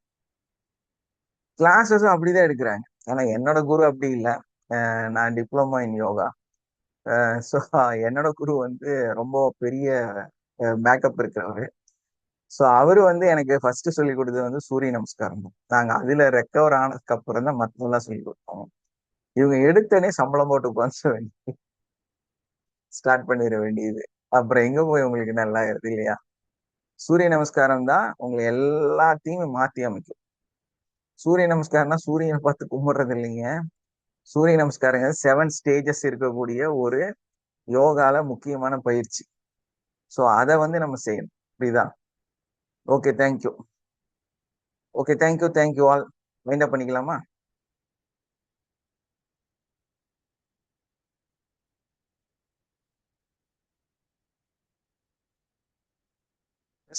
கிளாஸஸும் அப்படிதான் எடுக்கிறாங்க. ஆனா என்னோட குரு அப்படி இல்லை. நான் டிப்ளமா இன் யோகா. ஸோ என்னோட குரு வந்து ரொம்ப பெரிய பேக்கப் இருக்கிறவரு. ஸோ அவரு வந்து எனக்கு ஃபர்ஸ்ட் சொல்லி கொடுத்தது வந்து சூரிய நமஸ்காரம் தான். நாங்க அதுல ரெக்கவர் ஆனதுக்கு அப்புறம் தான் மற்றதெல்லாம் சொல்லி கொடுத்தோம். இவங்க எடுத்தனே சம்பளம் போட்டு உட்காந்து ஸ்டார்ட் பண்ணிட வேண்டியது. அப்புறம் எங்க போய் உங்களுக்கு நல்லா இருக்கு இல்லையா? சூரிய நமஸ்காரம் தான் உங்களை எல்லாத்தையுமே மாத்தி அமைக்கும். சூரிய நமஸ்காரம்னா சூரியனை பார்த்து கும்பிடுறது இல்லைங்க. சூரிய நமஸ்காரங்க 7 ஸ்டேஜஸ் இருக்கக்கூடிய ஒரு யோகால முக்கியமான பயிற்சி. ஸோ அதை வந்து நம்ம செய்யணும். புரியுதா? Okay, thank you. Okay, thank you all. Wind up பண்ணிக்கலாமா?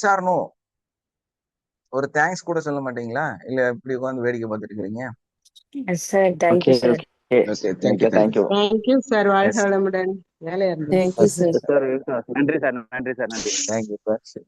சார் நோ, ஒரு தேங்க்ஸ் கூட சொல்ல மாட்டீங்களா? இல்ல இப்படி உட்காந்து வேடிக்கை பார்த்துட்டு இருக்கிறீங்க? Sir thank you sir. Okay, thank you. Thank you sir. வாழ்க வளமுடன். வேலையா இருந்தது. Thank you sir. சார் நன்றி சார், நன்றி சார், நன்றி. Thank you sir.